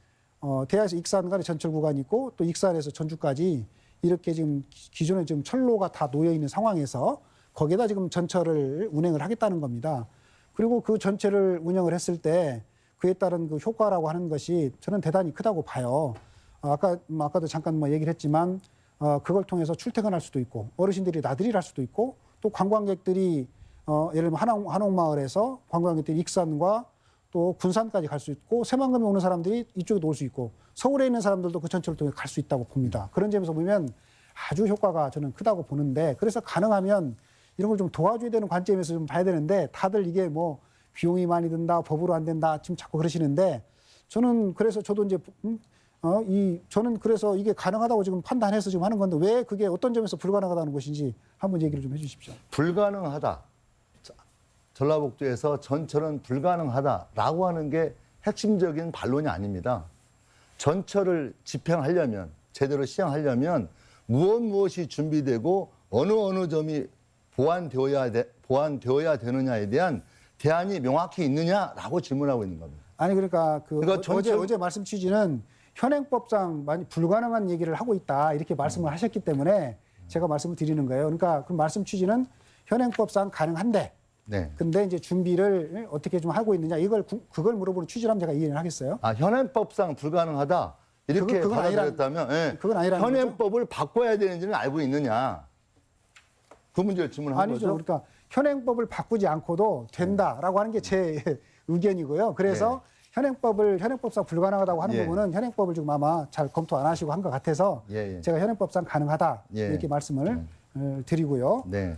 대하에서 익산 간의 전철 구간이 있고 또 익산에서 전주까지 이렇게 지금 기존에 지금 철로가 다 놓여 있는 상황에서 거기에다 지금 전철을 운행을 하겠다는 겁니다. 그리고 그 전체를 운영을 했을 때 그에 따른 그 효과라고 하는 것이 저는 대단히 크다고 봐요. 아까도 잠깐 뭐 얘기를 했지만 그걸 통해서 출퇴근할 수도 있고 어르신들이 나들이를 할 수도 있고 또 관광객들이 예를 들면 한옥마을에서 관광객들이 익산과 또 군산까지 갈 수 있고 새만금에 오는 사람들이 이쪽에 올 수 있고 서울에 있는 사람들도 그 전철을 통해 갈 수 있다고 봅니다. 그런 점에서 보면 아주 효과가 저는 크다고 보는데 그래서 가능하면 이런 걸 좀 도와줘야 되는 관점에서 좀 봐야 되는데 다들 이게 뭐 비용이 많이 든다, 법으로 안 된다, 지금 자꾸 그러시는데 저는 그래서 저도 이제 저는 그래서 이게 가능하다고 지금 판단해서 지금 하는 건데 왜 그게 어떤 점에서 불가능하다는 것인지 한번 얘기를 좀 해주십시오. 불가능하다. 전라북도에서 전철은 불가능하다라고 하는 게 핵심적인 반론이 아닙니다. 전철을 집행하려면 제대로 시행하려면 무엇이 준비되고 어느 점이 보완되어야 되느냐에 대한 대안이 명확히 있느냐라고 질문하고 있는 겁니다. 아니 그러니까 전철... 어제 말씀 취지는 현행법상 많이 불가능한 얘기를 하고 있다 이렇게 말씀을 하셨기 때문에 제가 말씀을 드리는 거예요. 그러니까 그 말씀 취지는 현행법상 가능한데 네. 근데 이제 준비를 어떻게 좀 하고 있느냐 그걸 물어보는 취지라면 제가 이해를 하겠어요. 현행법상 불가능하다 이렇게 그건 받아들였다면 그건 아니라는 현행법을 바꿔야 되는지는 알고 있느냐 그 문제를 질문한 아니죠. 거죠. 그러니까 현행법을 바꾸지 않고도 된다라고 하는 게 제 의견이고요. 그래서 현행법상 불가능하다고 하는 예. 부분은 현행법을 지금 아마 잘 검토 안 하시고 한 것 같아서 예. 제가 현행법상 가능하다 예. 이렇게 말씀을 드리고요. 네.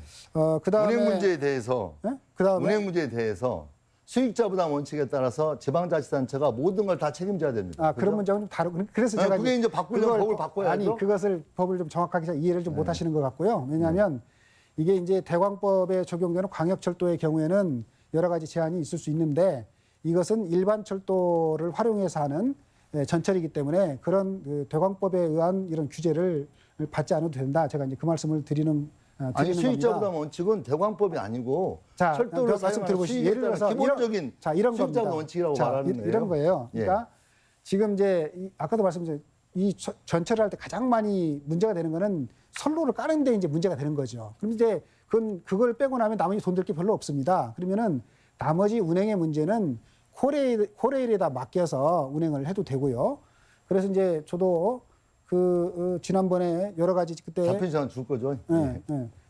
그다음에 운행 문제에 대해서 그다음에 운행 문제에 대해서 수익자 부담 원칙에 따라서 지방자치단체가 모든 걸 다 책임져야 됩니다. 그런 문제는 좀 다르고 그래서 제가 그게 이제 바꾸려면 법을 바꿔야죠. 아니 그것을 법을 좀 정확하게 이해를 좀 못 하시는 것 같고요. 왜냐하면 이게 이제 대광법에 적용되는 광역철도의 경우에는 여러 가지 제한이 있을 수 있는데 이것은 일반 철도를 활용해서 하는 전철이기 때문에 그런 그 대광법에 의한 이런 규제를 받지 않아도 된다. 제가 이제 그 말씀을 드리는 아니 수익자 겁니다. 부담 원칙은 대광법이 아니고 자, 철도를 말씀 들어보시죠. 예를 들어서 기본적인 이런 수익자 겁니다. 원칙이라고 자, 말하는 거예요. 이런 거예요. 그러니까 지금 이제 아까도 말씀드린 이 전철을 할 때 가장 많이 문제가 되는 거는 선로를 까는 데 이제 문제가 되는 거죠. 그럼 이제 그걸 빼고 나면 나머지 돈 들 게 별로 없습니다. 그러면은 나머지 운행의 문제는 코레일에다 맡겨서 운행을 해도 되고요. 그래서 이제 저도 지난번에 여러 가지 그때 답변 저는 줄 거죠.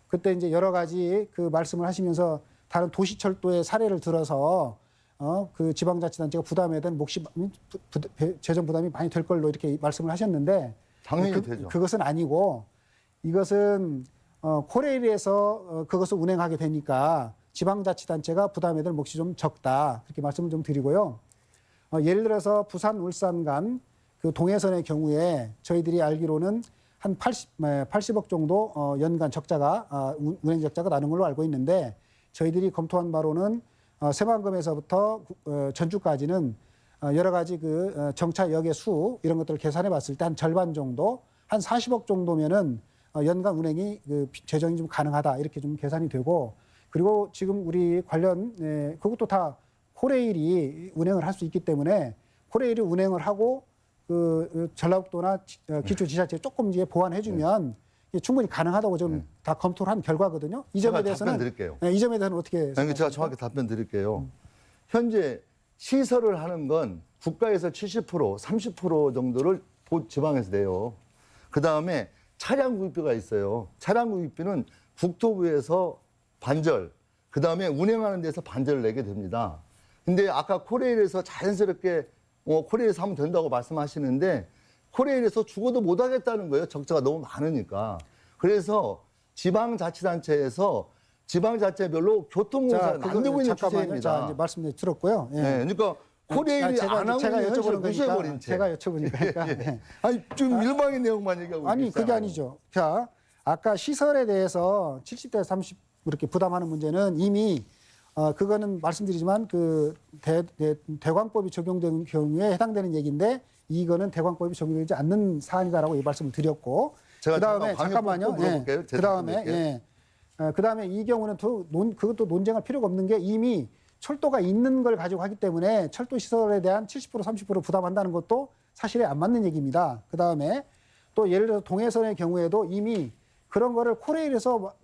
그때 이제 여러 가지 그 말씀을 하시면서 다른 도시철도의 사례를 들어서 그 지방자치단체가 부담해야 되는 재정 부담이 많이 될 걸로 이렇게 말씀을 하셨는데 당연히 되죠. 그것은 아니고 이것은 코레일에서 그것을 운행하게 되니까 지방자치단체가 부담해야 될 몫이 좀 적다 그렇게 말씀을 좀 드리고요. 예를 들어서 부산 울산 간 그 동해선의 경우에 저희들이 알기로는 한 80억 정도 연간 적자가 운행 적자가 나는 걸로 알고 있는데 저희들이 검토한 바로는 새만금에서부터 전주까지는 여러 가지 그 정차역의 수 이런 것들을 계산해 봤을 때 한 절반 정도 한 40억 정도면은 연간 운행이 그 재정이 좀 가능하다 이렇게 좀 계산이 되고 그리고 지금 우리 관련 그것도 다 코레일이 운행을 할 수 있기 때문에 코레일이 운행을 하고 그 전라북도나 기초지자체 조금 이제 보완해주면 충분히 가능하다고 좀 다 검토를 한 결과거든요. 이 점에 대해서는 답변 드릴게요. 이 점에 대해서는 어떻게 아니, 제가 정확히 답변 드릴게요. 현재 시설을 하는 건 국가에서 70%, 30% 정도를 지방에서 내요. 그다음에 차량 구입비가 있어요. 차량 구입비는 국토부에서 반절, 그다음에 운행하는 데서 반절을 내게 됩니다. 근데 아까 코레일에서 자연스럽게 코레일에서 하면 된다고 말씀하시는데 코레일에서 죽어도 못 하겠다는 거예요. 적자가 너무 많으니까. 그래서 지방자치단체에서 지방자치별로 교통공사를 만들고 있는 추세입니다. 자, 이제 말씀 들었고요. 예. 네, 그러니까 코레일이 안 하고 제가 있는 현실을 여쭤보는 무시해버린 거니까 채. 제가 여쭤보니까. 네. 아니 좀 일방의 내용만 얘기하고 아니 있잖아요. 그게 아니죠. 자, 아까 시설에 대해서 70대 30 이렇게 부담하는 문제는 이미 그거는 말씀드리지만 그 대광법이 적용되는 경우에 해당되는 얘기인데 이거는 대광법이 적용되지 않는 사안이다라고 이 말씀을 드렸고 제가 그다음에 잠깐만요. 물어볼게요. 예. 그다음에 예. 그다음에 이 경우는 그것도 논쟁할 필요가 없는 게 이미 철도가 있는 걸 가지고 하기 때문에 철도 시설에 대한 70% 30% 부담한다는 것도 사실에 안 맞는 얘기입니다. 그다음에 또 예를 들어서 동해선의 경우에도 이미 그런 거를 코레일에서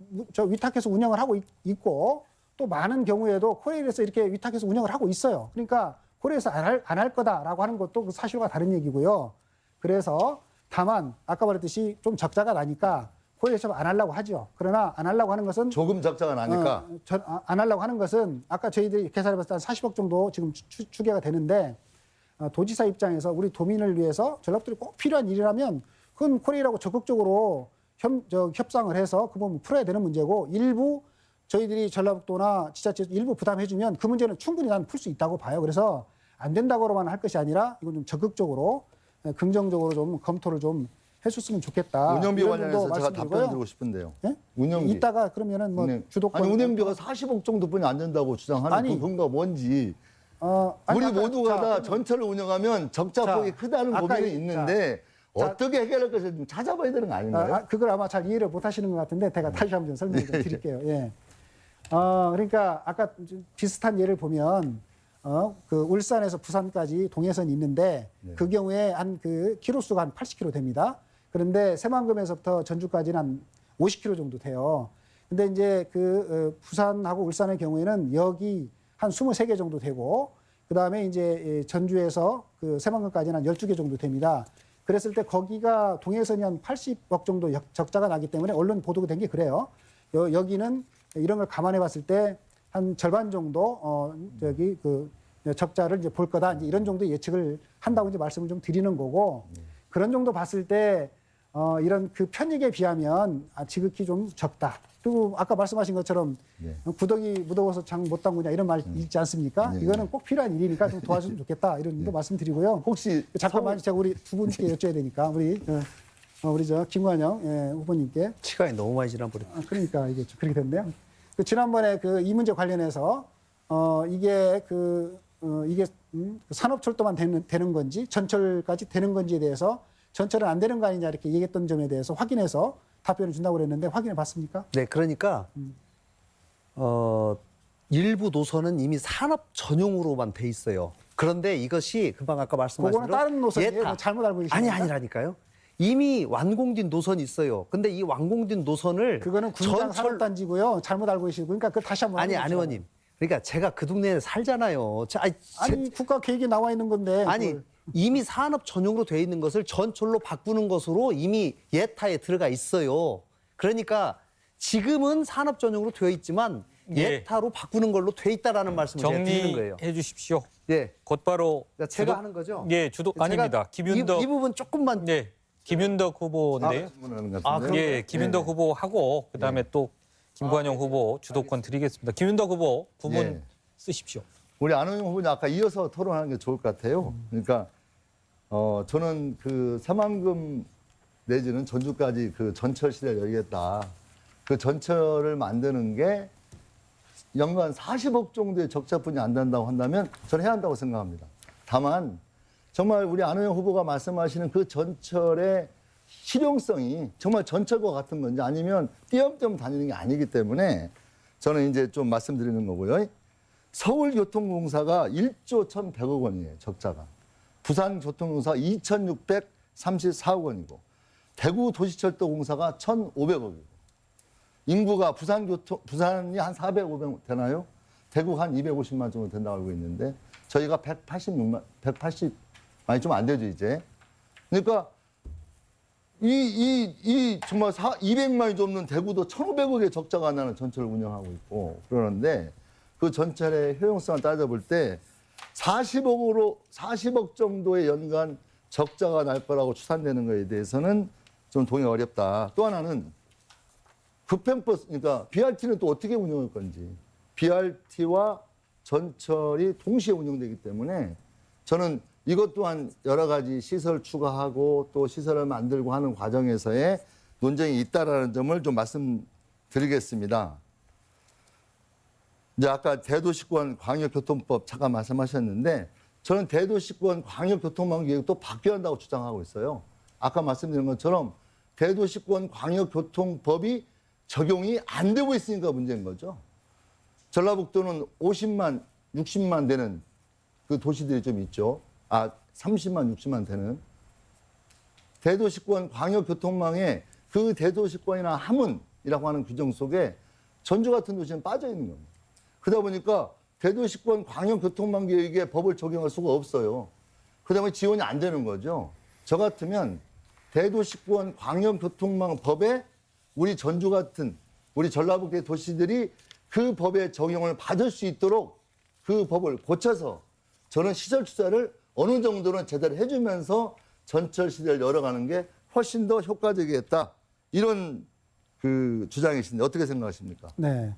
위탁해서 운영을 하고 있고 또 많은 경우에도 코레일에서 이렇게 위탁해서 운영을 하고 있어요. 그러니까 코레일에서 안 할 거다라고 하는 것도 그 사실과 다른 얘기고요. 그래서 다만 아까 말했듯이 좀 적자가 나니까 코레일에서 안 하려고 하죠. 그러나 안 하려고 하는 것은 조금 적자가 나니까 안 하려고 하는 것은 아까 저희들이 계산해봤을 때 한 40억 정도 지금 추계가 되는데 도지사 입장에서 우리 도민을 위해서 전라북도에 꼭 필요한 일이라면 그건 코레일하고 적극적으로 협상을 해서 그 부분 풀어야 되는 문제고 일부 저희들이 전라북도나 지자체 일부 부담해주면 그 문제는 충분히 난 풀 수 있다고 봐요. 그래서 안 된다고만 할 것이 아니라 이건 좀 적극적으로 긍정적으로 좀 검토를 좀 해줬으면 좋겠다. 운영비 이런 관련해서 정도 제가 답변 말씀드리고요. 드리고 싶은데요. 예? 운영비. 이따가 그러면은 뭐 주도권 아니 운영비가 40억 정도뿐이 안 된다고 주장하는 아니, 그 근거가 뭔지 아니, 우리 아까- 모두가 자, 다 그러면- 전철을 운영하면 적자폭이 자, 크다는 아까 고민이 자, 있는데 어떻게 해결할 것을 좀 찾아봐야 되는 거 아닌가요? 그걸 아마 잘 이해를 못 하시는 것 같은데 제가 다시 한번 좀 설명을 좀 드릴게요. 예. 그러니까 아까 좀 비슷한 예를 보면 그 울산에서 부산까지 동해선이 있는데 그 경우에 한 그 키로수가 한 80km 됩니다. 그런데 새만금에서부터 전주까지는 한 50km 정도 돼요. 근데 이제 그 부산하고 울산의 경우에는 역이 한 23개 정도 되고 그다음에 이제 전주에서 그 새만금까지는 한 12개 정도 됩니다. 그랬을 때 거기가 동해선이 한 80억 정도 적자가 나기 때문에 언론 보도가 된 게 그래요. 여기는 이런 걸 감안해 봤을 때 한 절반 정도 그 적자를 이제 볼 거다. 이제 이런 정도 예측을 한다고 이제 말씀을 좀 드리는 거고 그런 정도 봤을 때 이런 그 편익에 비하면 지극히 좀 적다. 그리고 아까 말씀하신 것처럼 구덩이 무더워서 장 못 담그냐 이런 말 있지 않습니까? 이거는 꼭 필요한 일이니까 좀 도와주면 좋겠다 이런 정도 말씀드리고요. 혹시 잠깐만 제가 우리 두 분께 여쭤야 되니까 우리 저 김관영 후보님께 시간이 너무 많이 지나버렸다. 그러니까 이게 좀 그렇게 됐네요. 그 지난번에 그 이 문제 관련해서 이게 산업철도만 되는 건지 전철까지 되는 건지에 대해서 전철은 안 되는 거 아니냐 이렇게 얘기했던 점에 대해서 확인해서 답변을 준다고 그랬는데 확인해 봤습니까? 네, 그러니까 일부 노선은 이미 산업 전용으로만 돼 있어요. 그런데 이것이 금방 아까 말씀하신 그거는 다른 노선이에요. 예타. 뭐 잘못 알고 계십니까? 아니라니까요. 이미 완공된 노선이 있어요. 근데 이 완공된 노선을 그거는 군장 산업단지고요. 잘못 알고 계시고 그러니까 그걸 다시 한번 아니, 안 확인해 의원님. 그러니까 제가 그 동네에 살잖아요. 아니 국가 계획에 나와 있는 건데 아니 그걸. 이미 산업 전용으로 돼 있는 것을 전철로 바꾸는 것으로 이미 예타에 들어가 있어요. 그러니까 지금은 산업 전용으로 되어 있지만 예타로 바꾸는 걸로 돼 있다라는 말씀을 제가 드리는 거예요. 정리해 주십시오. 예, 곧바로 그러니까 제가 하는 거죠. 예, 아닙니다. 김윤덕 이 부분 조금만 네, 김윤덕 후보인데요. 질문하는 것 아, 같은데. 그럼- 예, 김윤덕 후보 하고 그다음에 또 김관영 후보 주도권 드리겠습니다. 김윤덕 후보 9분 예. 쓰십시오. 우리 안호영 후보님 아까 이어서 토론하는 게 좋을 것 같아요. 그러니까 저는 그 새만금 내지는 전주까지 그 전철 시대를 열겠다. 그 전철을 만드는 게 연간 40억 정도의 적자뿐이 안 된다고 한다면 저는 해야 한다고 생각합니다. 다만 정말 우리 안호영 후보가 말씀하시는 그 전철의 실용성이 정말 전철과 같은 건지 아니면 띄엄띄엄 다니는 게 아니기 때문에 저는 이제 좀 말씀드리는 거고요. 서울교통공사가 1조 1,100억 원이에요, 적자가. 부산교통공사 2,634억 원이고 대구도시철도공사가 1,500억이고 인구가 부산이 한 400, 500 되나요? 대구가 한 250만 정도 된다고 알고 있는데 저희가 180많이 좀 안 되죠, 이제. 그러니까 이 정말 200만이 넘는 대구도 1,500억의 적자가 나는 전철을 운영하고 있고 그러는데 그 전철의 효용성을 따져볼 때 40억 정도의 연간 적자가 날 거라고 추산되는 것에 대해서는 좀 동의 어렵다. 또 하나는 급행버스, 그러니까 BRT는 또 어떻게 운영할 건지. BRT와 전철이 동시에 운영되기 때문에 저는 이것 또한 여러 가지 시설 추가하고 또 시설을 만들고 하는 과정에서의 논쟁이 있다라는 점을 좀 말씀드리겠습니다. 이제 아까 대도시권 광역교통법 잠깐 말씀하셨는데 저는 대도시권 광역교통망 계획도 바뀌어야 한다고 주장하고 있어요. 아까 말씀드린 것처럼 대도시권 광역교통법이 적용이 안 되고 있으니까 문제인 거죠. 전라북도는 50만, 60만 되는 그 도시들이 좀 있죠. 30만, 60만 되는. 대도시권 광역교통망에 그 대도시권이나 함흥이라고 하는 규정 속에 전주 같은 도시는 빠져 있는 겁니다. 그러다 보니까 대도시권 광역교통망 계획에 법을 적용할 수가 없어요. 그다음에 지원이 안 되는 거죠. 저 같으면 대도시권 광역교통망 법에 우리 전주 같은 우리 전라북도의 도시들이 그 법의 적용을 받을 수 있도록 그 법을 고쳐서 저는 시설 투자를 어느 정도는 제대로 해주면서 전철 시대를 열어가는 게 훨씬 더 효과적이겠다. 이런 그 주장이신데 어떻게 생각하십니까? 네.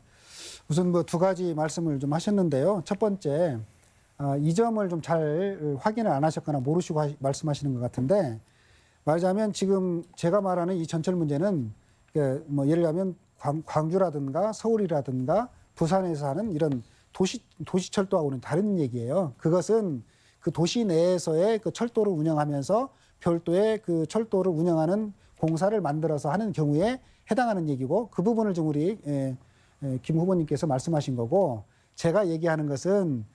우선 뭐 두 가지 말씀을 좀 하셨는데요. 첫 번째, 이 점을 좀 잘 확인을 안 하셨거나 모르시고 말씀하시는 것 같은데, 말하자면 지금 제가 말하는 이 전철 문제는 뭐 예를 들면 광주라든가 서울이라든가 부산에서 하는 이런 도시철도하고는 다른 얘기예요. 그것은 그 도시 내에서의 그 철도를 운영하면서 별도의 그 철도를 운영하는 공사를 만들어서 하는 경우에 해당하는 얘기고, 그 부분을 좀 우리 김 후보님께서 말씀하신 거고, 제가 얘기하는 것은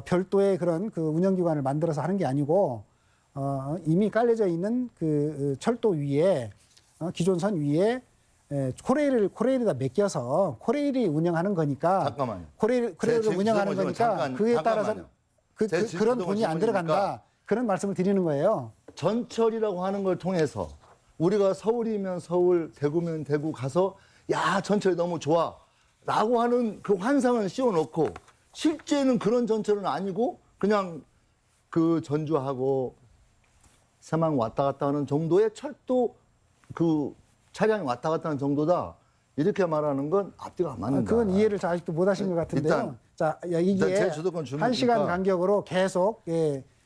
별도의 그런 그 운영기관을 만들어서 하는 게 아니고 이미 깔려져 있는 그 철도 위에 기존선 위에 코레일에다 맡겨서 코레일이 운영하는 거니까. 잠깐만요. 코레일을 운영하는 거니까 그에 따라서 그런 돈이 안 들어간다. 그런 말씀을 드리는 거예요. 전철이라고 하는 걸 통해서 우리가 서울이면 서울, 대구면 대구 가서 야 전철이 너무 좋아 라고 하는 그 환상을 씌워놓고 실제는 그런 전철은 아니고 그냥 그 전주하고 사망 왔다 갔다 하는 정도의 철도 그 차량이 왔다 갔다 하는 정도다. 이렇게 말하는 건 앞뒤가 안 맞는다. 그건 이해를 아직도 못 하신 것 같은데요. 일단, 자, 이게 제 주도권 주는 1시간 거니까 간격으로 계속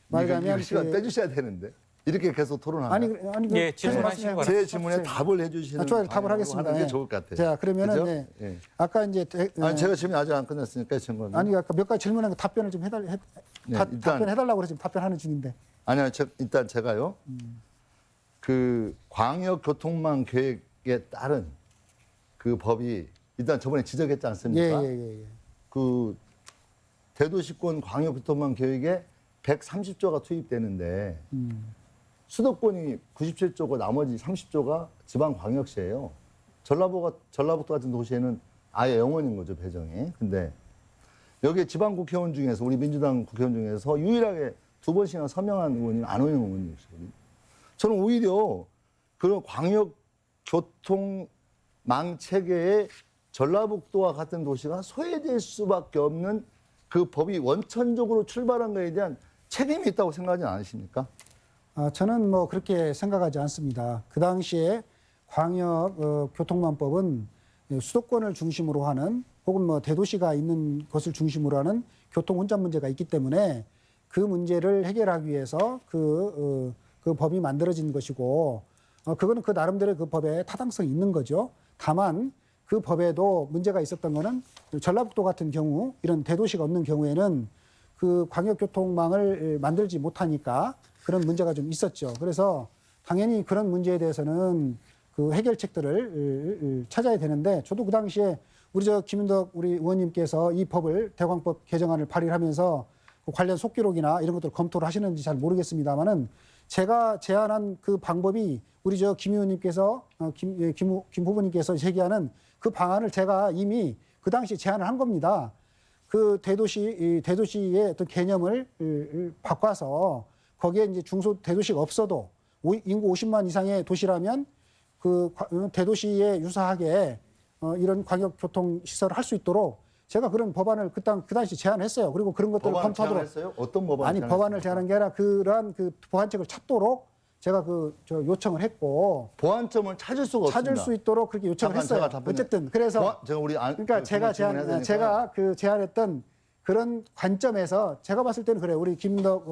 말하자면 시간 빼주셔야 되는데 이렇게 계속 토론하면 아니 예, 질문하시기 바랍니다. 제 질문에 답을 해주시는 좋아요. 답을 하겠습니다. 하는 게 예. 좋을 것 같아요. 자, 그러면은 그죠? 네. 예. 아까 이제 아니 제가 질문이 아직 안 끝났으니까 질문. 아니 아까 몇 가지 질문한 거 답변을 좀 일단- 답변해달라고 그래서 지금 답변하는 중인데. 아니요, 일단 제가요. 그 광역교통망 계획에 따른 그 법이 일단 저번에 지적했지 않습니까? 예. 그 대도시권 광역교통망 계획에 130조가 투입되는데 수도권이 97조고 나머지 30조가 지방광역시예요. 전라북도 같은 도시에는 아예 0원인 거죠, 배정이. 근데 여기에 지방국회의원 중에서 우리 민주당 국회의원 중에서 유일하게 2번씩이나 서명한 의원이 안호영 의원이시거든요. 저는 오히려 그런 광역교통망 체계에 전라북도와 같은 도시가 소외될 수밖에 없는 그 법이 원천적으로 출발한 것에 대한 책임이 있다고 생각하지 않으십니까? 저는 뭐 그렇게 생각하지 않습니다. 그 당시에 광역교통망법은 수도권을 중심으로 하는 혹은 뭐 대도시가 있는 것을 중심으로 하는 교통 혼잡 문제가 있기 때문에 그 문제를 해결하기 위해서 그 법이 만들어진 것이고, 그거는 그 나름대로 그 법에 타당성이 있는 거죠. 다만 그 법에도 문제가 있었던 거는 전라북도 같은 경우 이런 대도시가 없는 경우에는 그 광역교통망을 만들지 못하니까 그런 문제가 좀 있었죠. 그래서 당연히 그런 문제에 대해서는 그 해결책들을 찾아야 되는데, 저도 그 당시에 김윤덕 우리 의원님께서 이 법을 대광법 개정안을 발의하면서 그 관련 속기록이나 이런 것들을 검토를 하시는지 잘 모르겠습니다만은 제가 제안한 그 방법이 우리 김 의원님께서 김 후보님께서 제기하는 그 방안을 제가 이미 그 당시 제안을 한 겁니다. 그 대도시의 어떤 개념을 바꿔서 거기에 이제 중소 대도시가 없어도 인구 50만 이상의 도시라면 그 대도시에 유사하게 이런 광역교통 시설을 할 수 있도록 제가 그런 법안을 그 당시 제안했어요. 그리고 그런 것들을 법안을 검토하도록. 제안했어요? 어떤 법안을 아니, 법안을 제안한 게 아니라 그러한 그 보완책을 찾도록 제가 저 요청을 했고 보완점을 찾을 수가 없습니다. 찾을 수 있도록 그렇게 요청을 잠깐, 했어요. 제가 답변해. 어쨌든 그래서 제가 우리 그러니까 제가 제안했던 그런 관점에서 제가 봤을 때는 그래요. 우리 김덕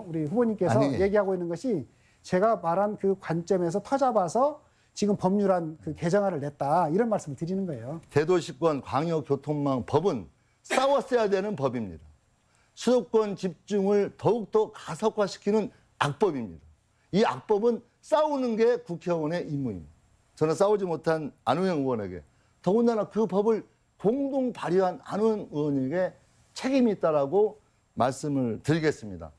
우리 후보님께서 아니. 얘기하고 있는 것이 제가 말한 그 관점에서 터잡아서 지금 법률안 그 개정안을 냈다 이런 말씀을 드리는 거예요. 대도시권 광역교통망 법은 싸웠어야 되는 법입니다. 수도권 집중을 더욱더 가속화시키는 악법입니다. 이 악법은 싸우는 게 국회의원의 임무입니다. 저는 싸우지 못한 안호영 의원에게 더군다나 그 법을 공동 발의한 안호영 의원에게 책임이 있다라고 말씀을 드리겠습니다.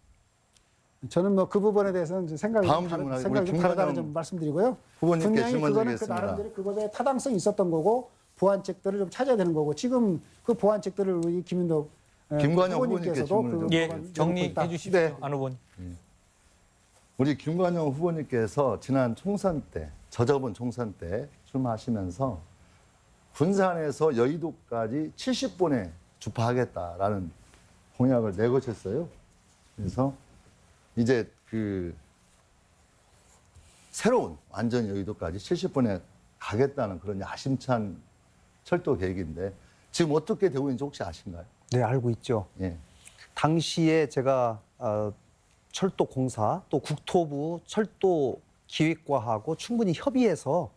저는 뭐 그 부분에 대해서는 생각이 다음 좀 질문하겠습니다. 생각이 좀 우리 다르다고 김관영 좀 말씀드리고요. 후보님께 분명히 질문 그거는 그 드리겠습니다. 나름대로 그것에 타당성이 있었던 거고 보완책들을 좀 찾아야 되는 거고 지금 그 보완책들을 우리 김윤덕 김관영 후보님께서도 후보님께 질문을 예, 보완- 정리해 있다. 주십시오. 네. 안 후보님. 우리 김관영 후보님께서 지난 총선 때, 저저번 총선 때 출마하시면서 군산에서 여의도까지 70분에 주파하겠다라는 공약을 내거셨어요. 그래서 이제 그 새로운 완전 여의도까지 70분에 가겠다는 그런 야심찬 철도 계획인데 지금 어떻게 되고 있는지 혹시 아신가요? 네, 알고 있죠. 예. 당시에 제가 철도 공사 또 국토부 철도 기획과하고 충분히 협의해서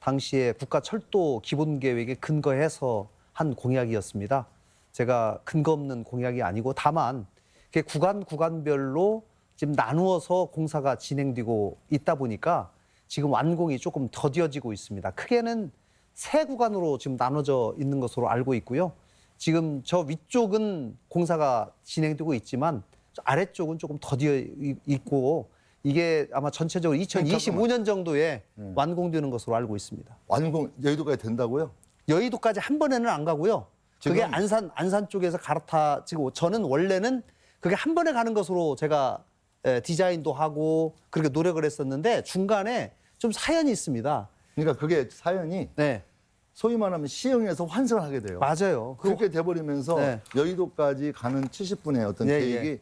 당시에 국가 철도 기본 계획에 근거해서 한 공약이었습니다. 제가 근거 없는 공약이 아니고 다만 그게 구간별로 지금 나누어서 공사가 진행되고 있다 보니까 지금 완공이 조금 더뎌지고 있습니다. 크게는 세 구간으로 지금 나눠져 있는 것으로 알고 있고요. 지금 저 위쪽은 공사가 진행되고 있지만 저 아래쪽은 조금 더디어 있고 이게 아마 전체적으로 2025년 정도에 완공되는 것으로 알고 있습니다. 완공 여의도까지 된다고요? 여의도까지 한 번에는 안 가고요. 그게 지금- 안산 쪽에서 갈아타지고 저는 원래는 그게 한 번에 가는 것으로 제가 디자인도 하고 그렇게 노력을 했었는데 중간에 좀 사연이 있습니다. 그러니까 그게 사연이 네, 소위 말하면 시흥에서 환승을 하게 돼요. 맞아요. 그렇게 돼버리면서 네. 여의도까지 가는 70분의 어떤 예, 계획이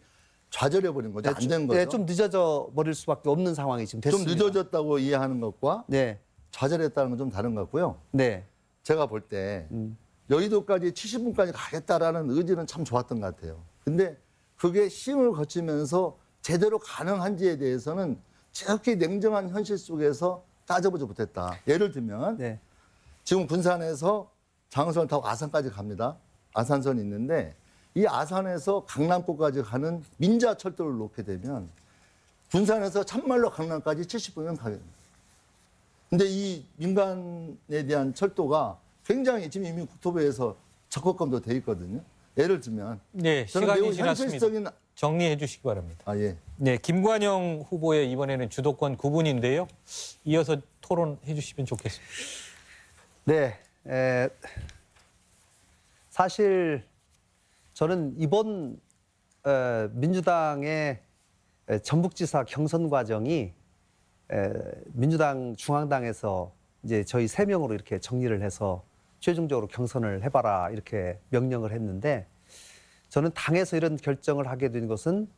좌절해버린 거죠. 안 된 거죠. 네, 좀 늦어져 버릴 수밖에 없는 상황이 지금 좀 됐습니다. 늦어졌다고 이해하는 것과 네, 좌절했다는 건 좀 다른 것 같고요. 네, 제가 볼 때 여의도까지 70분까지 가겠다라는 의지는 참 좋았던 것 같아요. 근데 그게 시흥을 거치면서 제대로 가능한지에 대해서는 지극히 냉정한 현실 속에서 따져보지 못했다. 예를 들면 네. 지금 군산에서 장성을 타고 아산까지 갑니다. 아산선이 있는데 이 아산에서 강남권까지 가는 민자철도를 놓게 되면 군산에서 참말로 강남까지 70분이면 가게 됩니다. 근데 이 민간에 대한 철도가 굉장히 지금 이미 국토부에서 적극검도 돼 있거든요. 예를 들면 네, 저는 시간이 매우 지났습니다. 현실적인 정리해 주시기 바랍니다. 예. 네, 김관영 후보의 이번에는 주도권 9분인데요. 이어서 토론해 주시면 좋겠습니다. 네, 사실 저는 이번 민주당의 전북지사 경선 과정이 민주당 중앙당에서 이제 저희 3명으로 이렇게 정리를 해서 최종적으로 경선을 해봐라 이렇게 명령을 했는데 저는 당에서 이런 결정을 하게 된 것은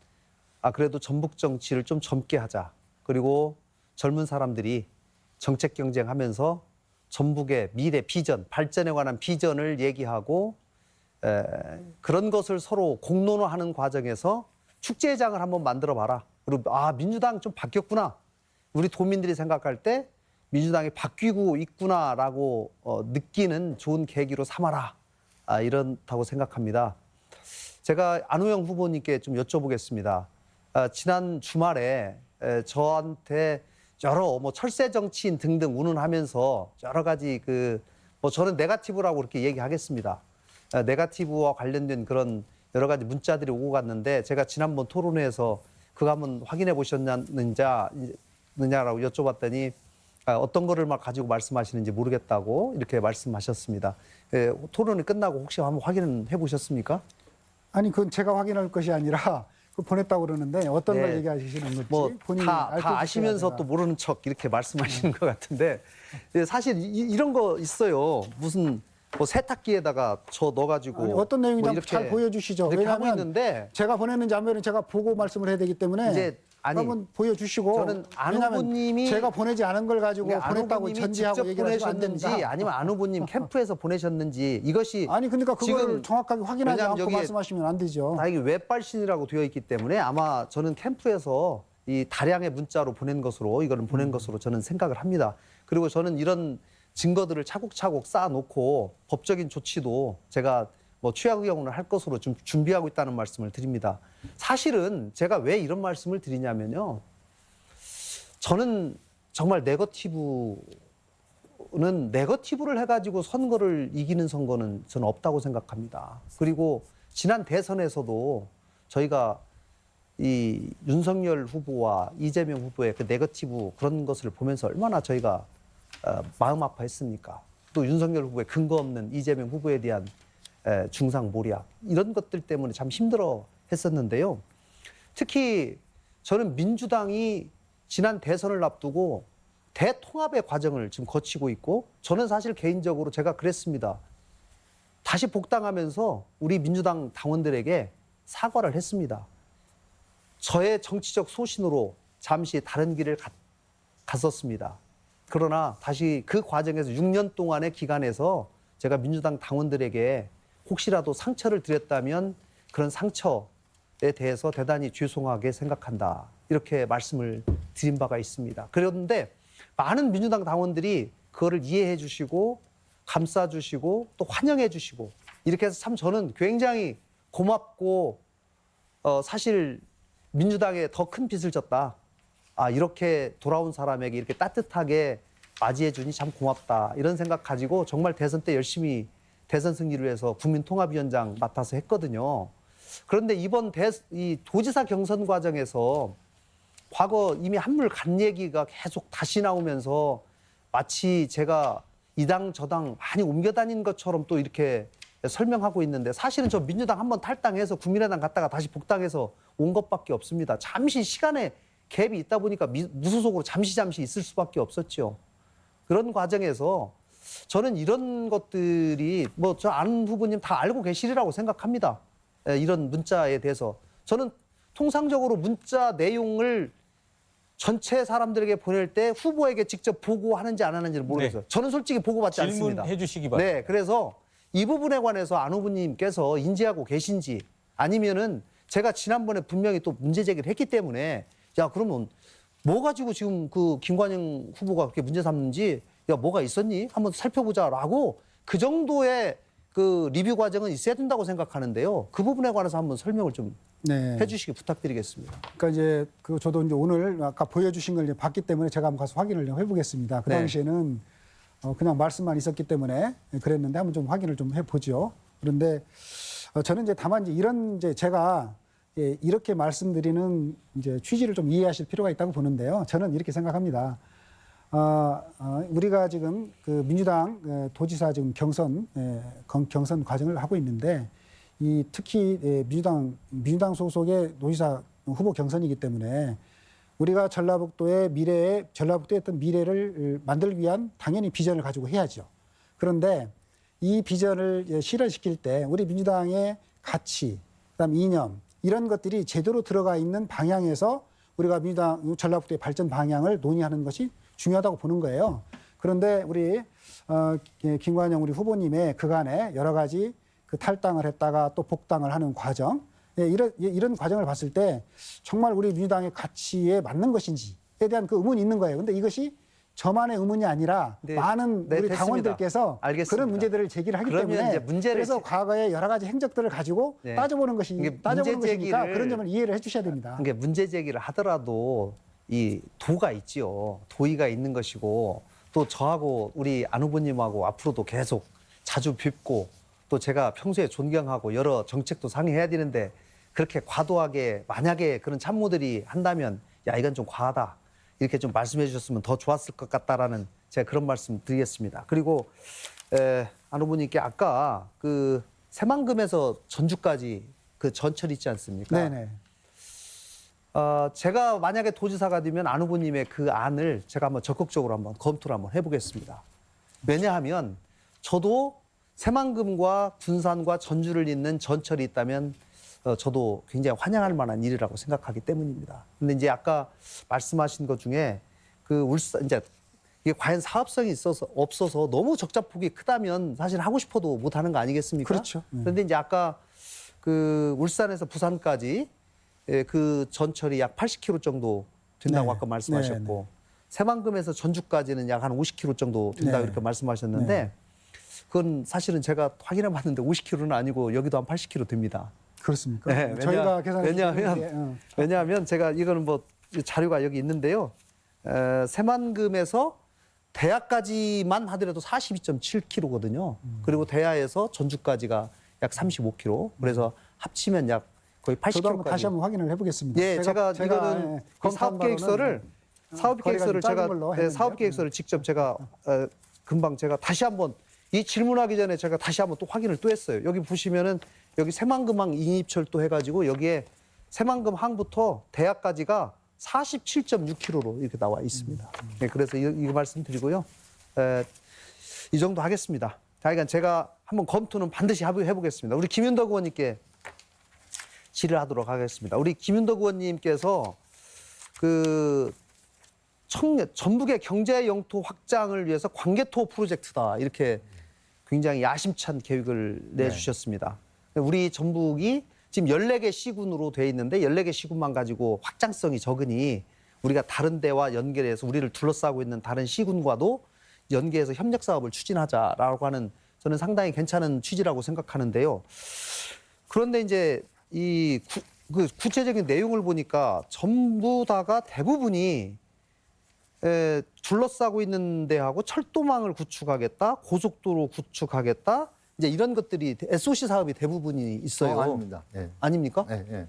그래도 전북 정치를 좀 젊게 하자. 그리고 젊은 사람들이 정책 경쟁하면서 전북의 미래 비전, 발전에 관한 비전을 얘기하고 그런 것을 서로 공론화하는 과정에서 축제장을 한번 만들어봐라. 그리고 민주당 좀 바뀌었구나. 우리 도민들이 생각할 때 민주당이 바뀌고 있구나라고 느끼는 좋은 계기로 삼아라. 이렇다고 생각합니다. 제가 안호영 후보님께 좀 여쭤보겠습니다. 지난 주말에 저한테 여러 철새 정치인 등등 운운하면서 여러 가지 저는 네거티브라고 그렇게 얘기하겠습니다. 네거티브와 관련된 그런 여러 가지 문자들이 오고 갔는데 제가 지난번 토론회에서 그거 한번 확인해 보셨느냐라고 여쭤봤더니 어떤 거를 막 가지고 말씀하시는지 모르겠다고 이렇게 말씀하셨습니다. 토론이 끝나고 혹시 한번 확인해 보셨습니까? 아니 그건 제가 확인할 것이 아니라 그 보냈다고 그러는데 어떤 걸 네. 얘기하시는 건지 본인이 다 알려주셔야 아시면서 제가. 또 모르는 척 이렇게 말씀하시는 것 같은데 사실 이런 거 있어요. 무슨 세탁기에다가 저 넣어가지고 아니, 어떤 내용인지 뭐 한번 잘 보여주시죠. 이렇게 하고 왜냐하면 있는데 제가 보냈는지 안 보냈는지 제가 보고 말씀을 해야 되기 때문에 이제 아니, 한번 보여주시고. 저는 안 왜냐하면 후보님이 제가 보내지 않은 걸 가지고 그러니까 안 보냈다고 후보님이 전지하고 직접 얘기를 하시면 안 보내셨는지 됩니다. 아니면 안 후보님 캠프에서 보내셨는지 이것이 아니 그러니까 그거를 지금 정확하게 확인하지 왜냐하면 않고 여기에 말씀하시면 안 되죠. 다행히 웹발신이라고 되어 있기 때문에 아마 저는 캠프에서 이 다량의 문자로 보낸 것으로 이거는 보낸 것으로 저는 생각을 합니다. 그리고 저는 이런 증거들을 차곡차곡 쌓아놓고 법적인 조치도 제가 뭐 취하의 경우는 할 것으로 좀 준비하고 있다는 말씀을 드립니다. 사실은 제가 왜 이런 말씀을 드리냐면요. 저는 정말 네거티브를 해가지고 선거를 이기는 선거는 저는 없다고 생각합니다. 그리고 지난 대선에서도 저희가 이 윤석열 후보와 이재명 후보의 그 네거티브 그런 것을 보면서 얼마나 저희가 마음 아파했습니까? 또 윤석열 후보의 근거 없는 이재명 후보에 대한 중상모략 이런 것들 때문에 참 힘들어 했었는데요. 특히 저는 민주당이 지난 대선을 앞두고 대통합의 과정을 지금 거치고 있고 저는 사실 개인적으로 제가 그랬습니다. 다시 복당하면서 우리 민주당 당원들에게 사과를 했습니다. 저의 정치적 소신으로 잠시 다른 길을 갔었습니다. 그러나 다시 그 과정에서 6년 동안의 기간에서 제가 민주당 당원들에게 혹시라도 상처를 드렸다면 그런 상처에 대해서 대단히 죄송하게 생각한다. 이렇게 말씀을 드린 바가 있습니다. 그런데 많은 민주당 당원들이 그거를 이해해 주시고 감싸 주시고 또 환영해 주시고 이렇게 해서 참 저는 굉장히 고맙고 사실 민주당에 더 큰 빚을 졌다. 아, 이렇게 돌아온 사람에게 이렇게 따뜻하게 맞이해 주니 참 고맙다. 이런 생각 가지고 정말 대선 때 열심히 대선 승리를 위해서 국민통합위원장 맡아서 했거든요. 그런데 이번 이 도지사 경선 과정에서 과거 이미 한물 간 얘기가 계속 다시 나오면서 마치 제가 이 당 저 당 많이 옮겨 다닌 것처럼 또 이렇게 설명하고 있는데 사실은 저 민주당 한번 탈당해서 국민의당 갔다가 다시 복당해서 온 것밖에 없습니다. 잠시 시간에 갭이 있다 보니까 무소속으로 잠시 있을 수밖에 없었죠. 그런 과정에서 저는 이런 것들이 뭐 저 안 후보님 다 알고 계시리라고 생각합니다. 이런 문자에 대해서 저는 통상적으로 문자 내용을 전체 사람들에게 보낼 때 후보에게 직접 보고하는지 안 하는지를 모르겠어요. 네. 저는 솔직히 보고받지 않습니다. 질문해 주시기 바랍니다. 네, 그래서 이 부분에 관해서 안 후보님께서 인지하고 계신지 아니면은 제가 지난번에 분명히 또 문제 제기를 했기 때문에 야 그러면 뭐 가지고 지금 그 김관영 후보가 그렇게 문제 삼는지 야 뭐가 있었니? 한번 살펴보자라고 그 정도의 그 리뷰 과정은 있어야 된다고 생각하는데요. 그 부분에 관해서 한번 설명을 좀 네. 해주시기 부탁드리겠습니다. 그러니까 이제 그 저도 이제 오늘 아까 보여주신 걸 이제 봤기 때문에 제가 한번 가서 확인을 좀 해보겠습니다. 그 네. 당시에는 그냥 말씀만 있었기 때문에 그랬는데 한번 좀 확인을 좀 해보죠. 그런데 저는 이제 다만 이제 이런 이제 제가 이렇게 말씀드리는 이제 취지를 좀 이해하실 필요가 있다고 보는데요. 저는 이렇게 생각합니다. 우리가 지금 그 민주당 도지사 지금 경선 과정을 하고 있는데 이 특히 민주당 소속의 도지사 후보 경선이기 때문에 우리가 전라북도의 어떤 미래를 만들기 위한 당연히 비전을 가지고 해야죠. 그런데 이 비전을 실현시킬 때 우리 민주당의 가치, 그다음 이념 이런 것들이 제대로 들어가 있는 방향에서 우리가 민주당 전라북도의 발전 방향을 논의하는 것이 중요하다고 보는 거예요. 그런데 우리 김관영 우리 후보님의 그간에 여러 가지 그 탈당을 했다가 또 복당을 하는 과정, 이런 과정을 봤을 때 정말 우리 민주당의 가치에 맞는 것인지에 대한 그 의문이 있는 거예요. 근데 이것이 저만의 의문이 아니라 네, 많은 네, 우리 됐습니다. 당원들께서 알겠습니다. 그런 문제들을 제기를 하기 그러면 때문에 이제 문제를 그래서 과거의 여러 가지 행적들을 가지고 네. 따져보는 이게 따져보는 문제 것이니까 제기를- 그런 점을 이해를 해주셔야 됩니다. 그러니까 문제 제기를 하더라도 이 도가 있지요. 도의가 있는 것이고 또 저하고 우리 안 후보님하고 앞으로도 계속 자주 뵙고 또 제가 평소에 존경하고 여러 정책도 상의해야 되는데 그렇게 과도하게 만약에 그런 참모들이 한다면 야 이건 좀 과하다 이렇게 좀 말씀해 주셨으면 더 좋았을 것 같다라는 제가 그런 말씀 드리겠습니다. 그리고 안 후보님께 아까 그 새만금에서 전주까지 그 전철 있지 않습니까? 네네. 제가 만약에 도지사가 되면 안 후보님의 그 안을 제가 한번 적극적으로 한번 검토를 한번 해보겠습니다. 왜냐하면 저도 새만금과 군산과 전주를 잇는 전철이 있다면 저도 굉장히 환영할 만한 일이라고 생각하기 때문입니다. 근데 이제 아까 말씀하신 것 중에 그 울산 이제 이게 과연 사업성이 있어서 없어서 너무 적자폭이 크다면 사실 하고 싶어도 못 하는 거 아니겠습니까? 그렇죠. 그런데 이제 아까 그 울산에서 부산까지 그 전철이 약 80km 정도 된다고 네. 아까 말씀하셨고 네, 새만금에서 전주까지는 약 한 50km 정도 된다 네. 이렇게 말씀하셨는데 그건 사실은 제가 확인해 봤는데 50km는 아니고 여기도 한 80km 됩니다. 그렇습니까? 네, 저희가 계산해 왜냐하면 제가 이거는 뭐 자료가 여기 있는데요. 새만금에서 대하까지만 하더라도 42.7km거든요. 그리고 대하에서 전주까지가 약 35km. 그래서 합치면 약 거의 80km까지. 저도 한번 다시 한번 확인을 해보겠습니다. 예, 제가 이거는 그 사업 계획서를 사업 계획서를 직접 제가 금방 제가 다시 한번 이 질문하기 전에 제가 다시 한번 또 확인을 또 했어요. 여기 보시면은 여기 새만금항 인입철도 해가지고 여기에 새만금항부터 대하까지가 47.6km로 이렇게 나와 있습니다. 네, 그래서 이거 말씀드리고요. 이 정도 하겠습니다. 그러니까 제가 한번 검토는 반드시 해보겠습니다. 우리 김윤덕 의원님께 질의하도록 하겠습니다. 우리 김윤덕 의원님께서 그 전북의 경제 영토 확장을 위해서 광개토 프로젝트다 이렇게 굉장히 야심찬 계획을 내주셨습니다. 우리 전북이 지금 14개 시군으로 돼 있는데 14개 시군만 가지고 확장성이 적으니 우리가 다른 데와 연계해서 우리를 둘러싸고 있는 다른 시군과도 연계해서 협력 사업을 추진하자라고 하는 저는 상당히 괜찮은 취지라고 생각하는데요. 그런데 이제 이 구체적인 내용을 보니까 전부 다가 대부분이 둘러싸고 있는 데하고 철도망을 구축하겠다, 고속도로 구축하겠다, 이제 이런 것들이 SOC 사업이 대부분이 있어요. 아닙니다. 예. 아닙니까? 예.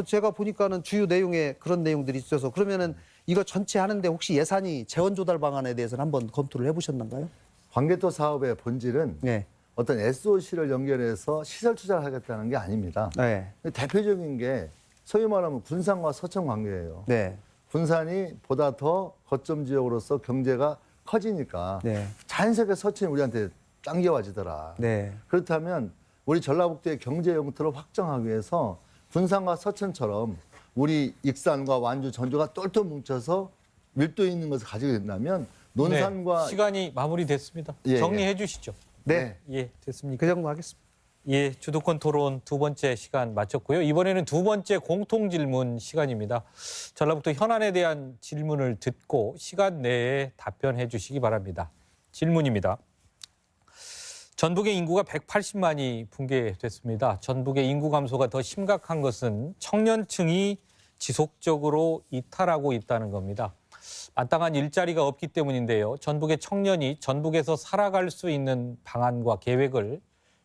제가 보니까는 주요 내용에 그런 내용들이 있어서 그러면은 이거 전체 하는데 혹시 예산이 재원 조달 방안에 대해서는 한번 검토를 해보셨는가요? 광개토 사업의 본질은 네. 어떤 SOC를 연결해서 시설 투자를 하겠다는 게 아닙니다. 네. 대표적인 게 소위 말하면 군산과 서천 관계예요. 네. 군산이 보다 더 거점 지역으로서 경제가 커지니까 네. 자연스럽게 서천이 우리한테 당겨와지더라. 네. 그렇다면 우리 전라북도의 경제 영토를 확장하기 위해서 군산과 서천처럼 우리 익산과 완주, 전주가 똘똘 뭉쳐서 밀도 있는 것을 가지게 된다면 논산과 시간이 마무리됐습니다. 예, 정리해 주시죠. 네. 예, 됐습니까? 그 정도 하겠습니다. 예, 주도권 토론 두 번째 시간 마쳤고요. 이번에는 두 번째 공통 질문 시간입니다. 전라북도 현안에 대한 질문을 듣고 시간 내에 답변해 주시기 바랍니다. 질문입니다. 전북의 인구가 180만이 붕괴됐습니다. 전북의 인구 감소가 더 심각한 것은 청년층이 지속적으로 이탈하고 있다는 겁니다. 마땅한 일자리가 없기 때문인데요. 전북의 청년이 전북에서 살아갈 수 있는 방안과 계획을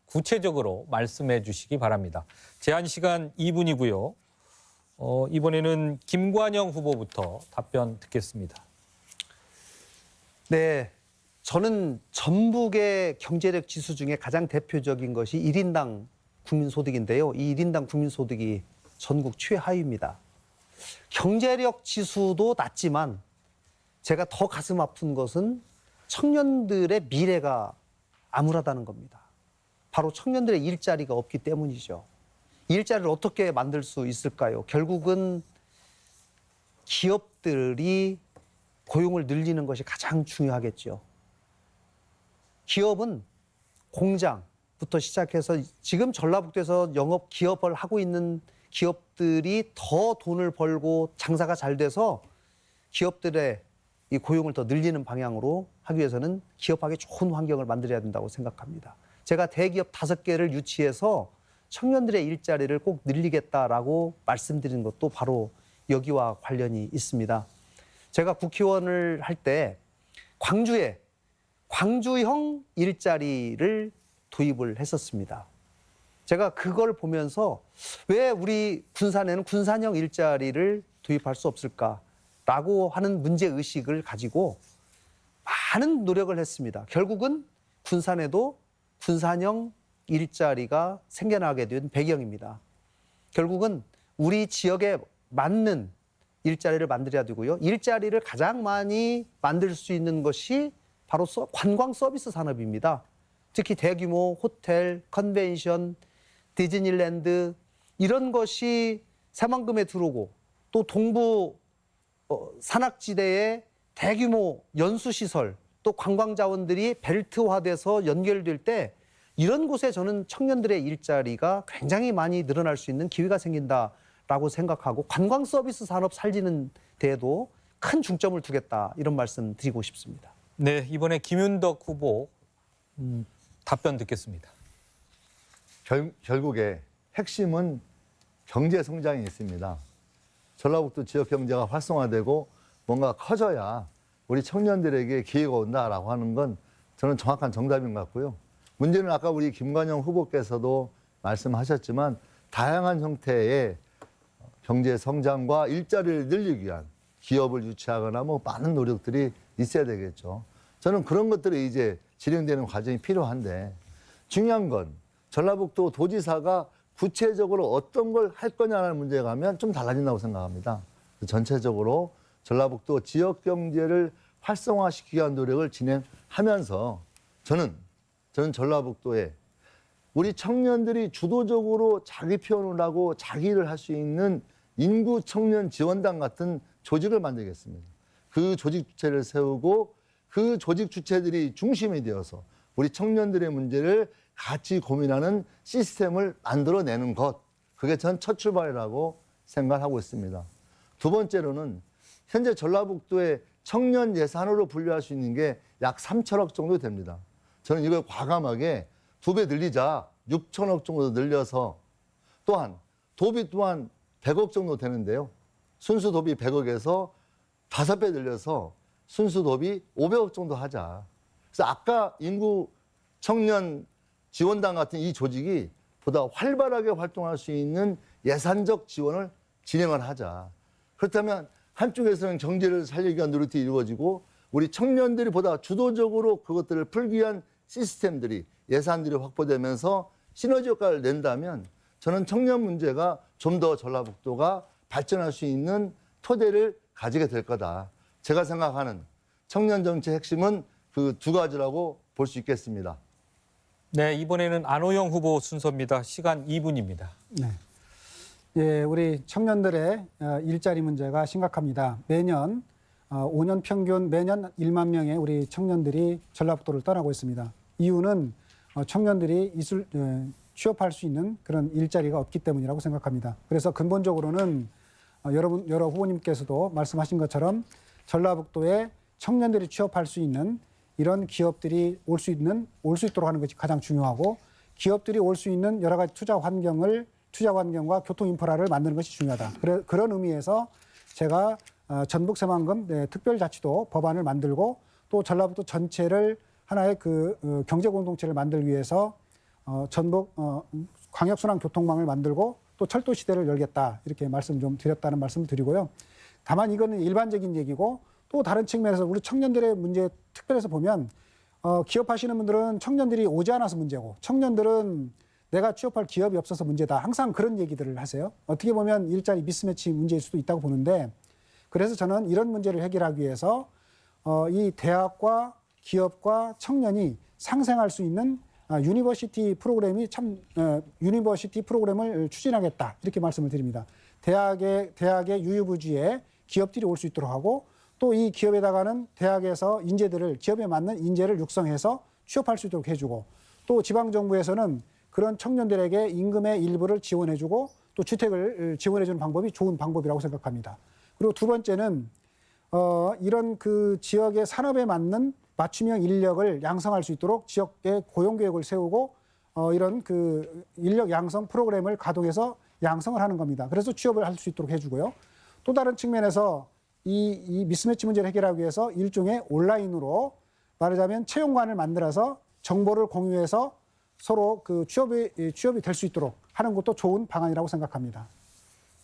구체적으로 말씀해 주시기 바랍니다. 제한 시간 2분이고요. 이번에는 김관영 후보부터 답변 듣겠습니다. 네. 저는 전북의 경제력 지수 중에 가장 대표적인 것이 1인당 국민소득인데요. 이 1인당 국민소득이 전국 최하위입니다. 경제력 지수도 낮지만 제가 더 가슴 아픈 것은 청년들의 미래가 암울하다는 겁니다. 바로 청년들의 일자리가 없기 때문이죠. 일자리를 어떻게 만들 수 있을까요? 결국은 기업들이 고용을 늘리는 것이 가장 중요하겠죠. 기업은 공장부터 시작해서 지금 전라북도에서 영업 기업을 하고 있는 기업들이 더 돈을 벌고 장사가 잘 돼서 기업들의 이 고용을 더 늘리는 방향으로 하기 위해서는 기업하기 좋은 환경을 만들어야 된다고 생각합니다. 제가 대기업 5개를 유치해서 청년들의 일자리를 꼭 늘리겠다라고 말씀드린 것도 바로 여기와 관련이 있습니다. 제가 국회의원을 할 때 광주에 광주형 일자리를 도입을 했었습니다. 제가 그걸 보면서 왜 우리 군산에는 군산형 일자리를 도입할 수 없을까라고 하는 문제의식을 가지고 많은 노력을 했습니다. 결국은 군산에도 군산형 일자리가 생겨나게 된 배경입니다. 결국은 우리 지역에 맞는 일자리를 만들어야 되고요. 일자리를 가장 많이 만들 수 있는 것이 바로 관광 서비스 산업입니다. 특히 대규모 호텔, 컨벤션, 디즈니랜드, 이런 것이 새만금에 들어오고 또 동부 산악지대에 대규모 연수시설 또 관광자원들이 벨트화돼서 연결될 때 이런 곳에 저는 청년들의 일자리가 굉장히 많이 늘어날 수 있는 기회가 생긴다라고 생각하고 관광 서비스 산업 살리는 데에도 큰 중점을 두겠다 이런 말씀 드리고 싶습니다. 네, 이번에 김윤덕 후보 답변 듣겠습니다. 결국에 핵심은 경제 성장이 있습니다. 전라북도 지역 경제가 활성화되고 뭔가 커져야 우리 청년들에게 기회가 온다라고 하는 건 저는 정확한 정답인 것 같고요. 문제는 아까 우리 김관영 후보께서도 말씀하셨지만 다양한 형태의 경제 성장과 일자리를 늘리기 위한 기업을 유치하거나 뭐 많은 노력들이 있어야 되겠죠. 저는 그런 것들이 이제 진행되는 과정이 필요한데 중요한 건 전라북도 도지사가 구체적으로 어떤 걸 할 거냐는 문제가 가면 좀 달라진다고 생각합니다. 전체적으로 전라북도 지역 경제를 활성화시키기 위한 노력을 진행하면서 저는 전라북도에 우리 청년들이 주도적으로 자기 표현을 하고 자기 일을 할 수 있는 인구 청년 지원단 같은 조직을 만들겠습니다. 그 조직 주체를 세우고 그 조직 주체들이 중심이 되어서 우리 청년들의 문제를 같이 고민하는 시스템을 만들어내는 것. 그게 전 첫 출발이라고 생각하고 있습니다. 두 번째로는 현재 전라북도의 청년 예산으로 분류할 수 있는 게 약 3천억 정도 됩니다. 저는 이걸 과감하게 2배 늘리자 6천억 정도 늘려서 또한 도비 또한 100억 정도 되는데요. 순수 도비 100억에서 5배 늘려서 순수 도비 500억 정도 하자. 그래서 아까 인구 청년 지원단 같은 이 조직이 보다 활발하게 활동할 수 있는 예산적 지원을 진행을 하자. 그렇다면 한쪽에서는 경제를 살리기 위한 노력이 이루어지고 우리 청년들이 보다 주도적으로 그것들을 풀기 위한 시스템들이 예산들이 확보되면서 시너지 효과를 낸다면 저는 청년 문제가 좀 더 전라북도가 발전할 수 있는 토대를 가지게 될 거다. 제가 생각하는 청년 정책 핵심은 그 두 가지라고 볼 수 있겠습니다. 네, 이번에는 안호영 후보 순서입니다. 시간 2분입니다. 네. 예, 우리 청년들의 일자리 문제가 심각합니다. 매년 5년 평균 매년 1만 명의 우리 청년들이 전라북도를 떠나고 있습니다. 이유는 청년들이 취업할 수 있는 그런 일자리가 없기 때문이라고 생각합니다. 그래서 근본적으로는 여러 후보님께서도 말씀하신 것처럼 전라북도에 청년들이 취업할 수 있는 이런 기업들이 올 수 있도록 하는 것이 가장 중요하고 기업들이 올 수 있는 여러 가지 투자 환경과 교통 인프라를 만드는 것이 중요하다. 그런 의미에서 제가 전북 새만금 특별자치도 법안을 만들고 또 전라북도 전체를 하나의 그 경제 공동체를 만들기 위해서 전북 광역순환교통망을 만들고 또 철도 시대를 열겠다 이렇게 말씀 좀 드렸다는 말씀을 드리고요. 다만 이거는 일반적인 얘기고 또 다른 측면에서 우리 청년들의 문제 특별해서 보면 기업하시는 분들은 청년들이 오지 않아서 문제고 청년들은 내가 취업할 기업이 없어서 문제다. 항상 그런 얘기들을 하세요. 어떻게 보면 일자리 미스매치 문제일 수도 있다고 보는데 그래서 저는 이런 문제를 해결하기 위해서 이 대학과 기업과 청년이 상생할 수 있는 유니버시티 프로그램을 추진하겠다 이렇게 말씀을 드립니다. 대학의 유유부지에 기업들이 올 수 있도록 하고 또 이 기업에다가는 대학에서 기업에 맞는 인재를 육성해서 취업할 수 있도록 해주고 또 지방정부에서는 그런 청년들에게 임금의 일부를 지원해주고 또 주택을 지원해주는 방법이 좋은 방법이라고 생각합니다. 그리고 두 번째는 이런 그 지역의 산업에 맞는 맞춤형 인력을 양성할 수 있도록 지역의 고용계획을 세우고 이런 그 인력 양성 프로그램을 가동해서 양성을 하는 겁니다. 그래서 취업을 할 수 있도록 해주고요. 또 다른 측면에서 이 미스매치 문제를 해결하기 위해서 일종의 온라인으로 말하자면 채용관을 만들어서 정보를 공유해서 서로 그 취업이 될 수 있도록 하는 것도 좋은 방안이라고 생각합니다.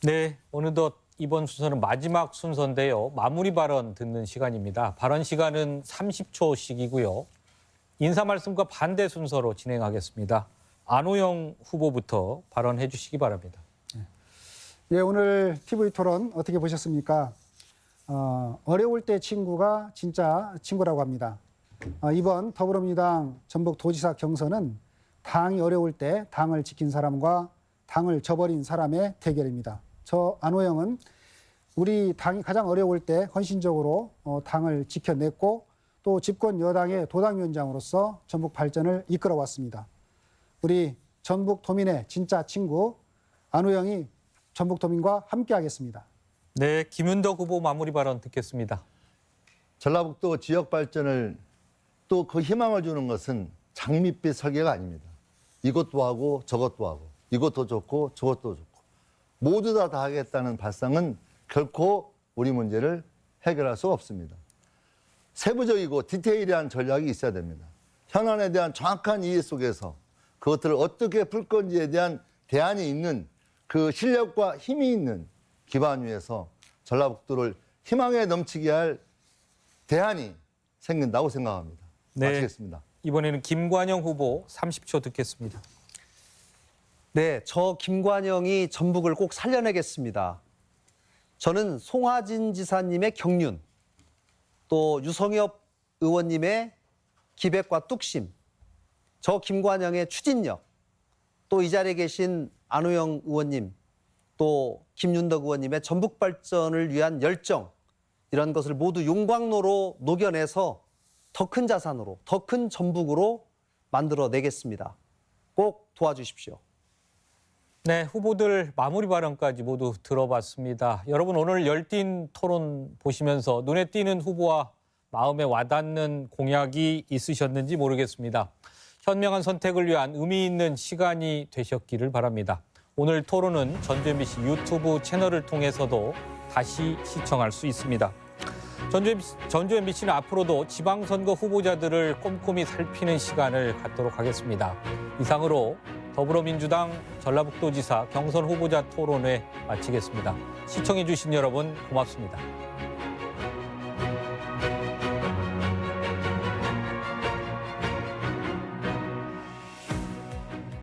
네, 어느덧 이번 순서는 마지막 순서인데요. 마무리 발언 듣는 시간입니다. 발언 시간은 30초씩이고요. 인사 말씀과 반대 순서로 진행하겠습니다. 안호영 후보부터 발언해 주시기 바랍니다. 예, 오늘 TV 토론 어떻게 보셨습니까? 어려울 때 친구가 진짜 친구라고 합니다. 이번 더불어민주당 전북도지사 경선은 당이 어려울 때 당을 지킨 사람과 당을 저버린 사람의 대결입니다. 저 안호영은 우리 당이 가장 어려울 때 헌신적으로 당을 지켜냈고 또 집권 여당의 도당위원장으로서 전북 발전을 이끌어왔습니다. 우리 전북도민의 진짜 친구 안호영이 전북도민과 함께하겠습니다. 네, 김윤덕 후보 마무리 발언 듣겠습니다. 전라북도 지역 발전을 또 그 희망을 주는 것은 장밋빛 설계가 아닙니다. 이것도 하고 저것도 하고 이것도 좋고 저것도 좋고 모두 다 하겠다는 발상은 결코 우리 문제를 해결할 수 없습니다. 세부적이고 디테일한 전략이 있어야 됩니다. 현안에 대한 정확한 이해 속에서 그것들을 어떻게 풀 건지에 대한 대안이 있는 그 실력과 힘이 있는 기반 위에서 전라북도를 희망에 넘치게 할 대안이 생긴다고 생각합니다. 네. 마치겠습니다. 이번에는 김관영 후보 30초 듣겠습니다. 네, 저 김관영이 전북을 꼭 살려내겠습니다. 저는 송하진 지사님의 경륜, 또 유성엽 의원님의 기백과 뚝심, 저 김관영의 추진력, 또 이 자리에 계신 안호영 의원님, 또 김윤덕 의원님의 전북 발전을 위한 열정, 이런 것을 모두 용광로로 녹여내서 더 큰 자산으로, 더 큰 전북으로 만들어내겠습니다. 꼭 도와주십시오. 네, 후보들 마무리 발언까지 모두 들어봤습니다. 여러분 오늘 열띤 토론 보시면서 눈에 띄는 후보와 마음에 와닿는 공약이 있으셨는지 모르겠습니다. 현명한 선택을 위한 의미 있는 시간이 되셨기를 바랍니다. 오늘 토론은 전주 유튜브 채널을 통해서도 다시 시청할 수 있습니다. 전주 MBC는 앞으로도 지방선거 후보자들을 꼼꼼히 살피는 시간을 갖도록 하겠습니다. 이상으로 더불어민주당 전라북도지사 경선 후보자 토론회 마치겠습니다. 시청해주신 여러분 고맙습니다.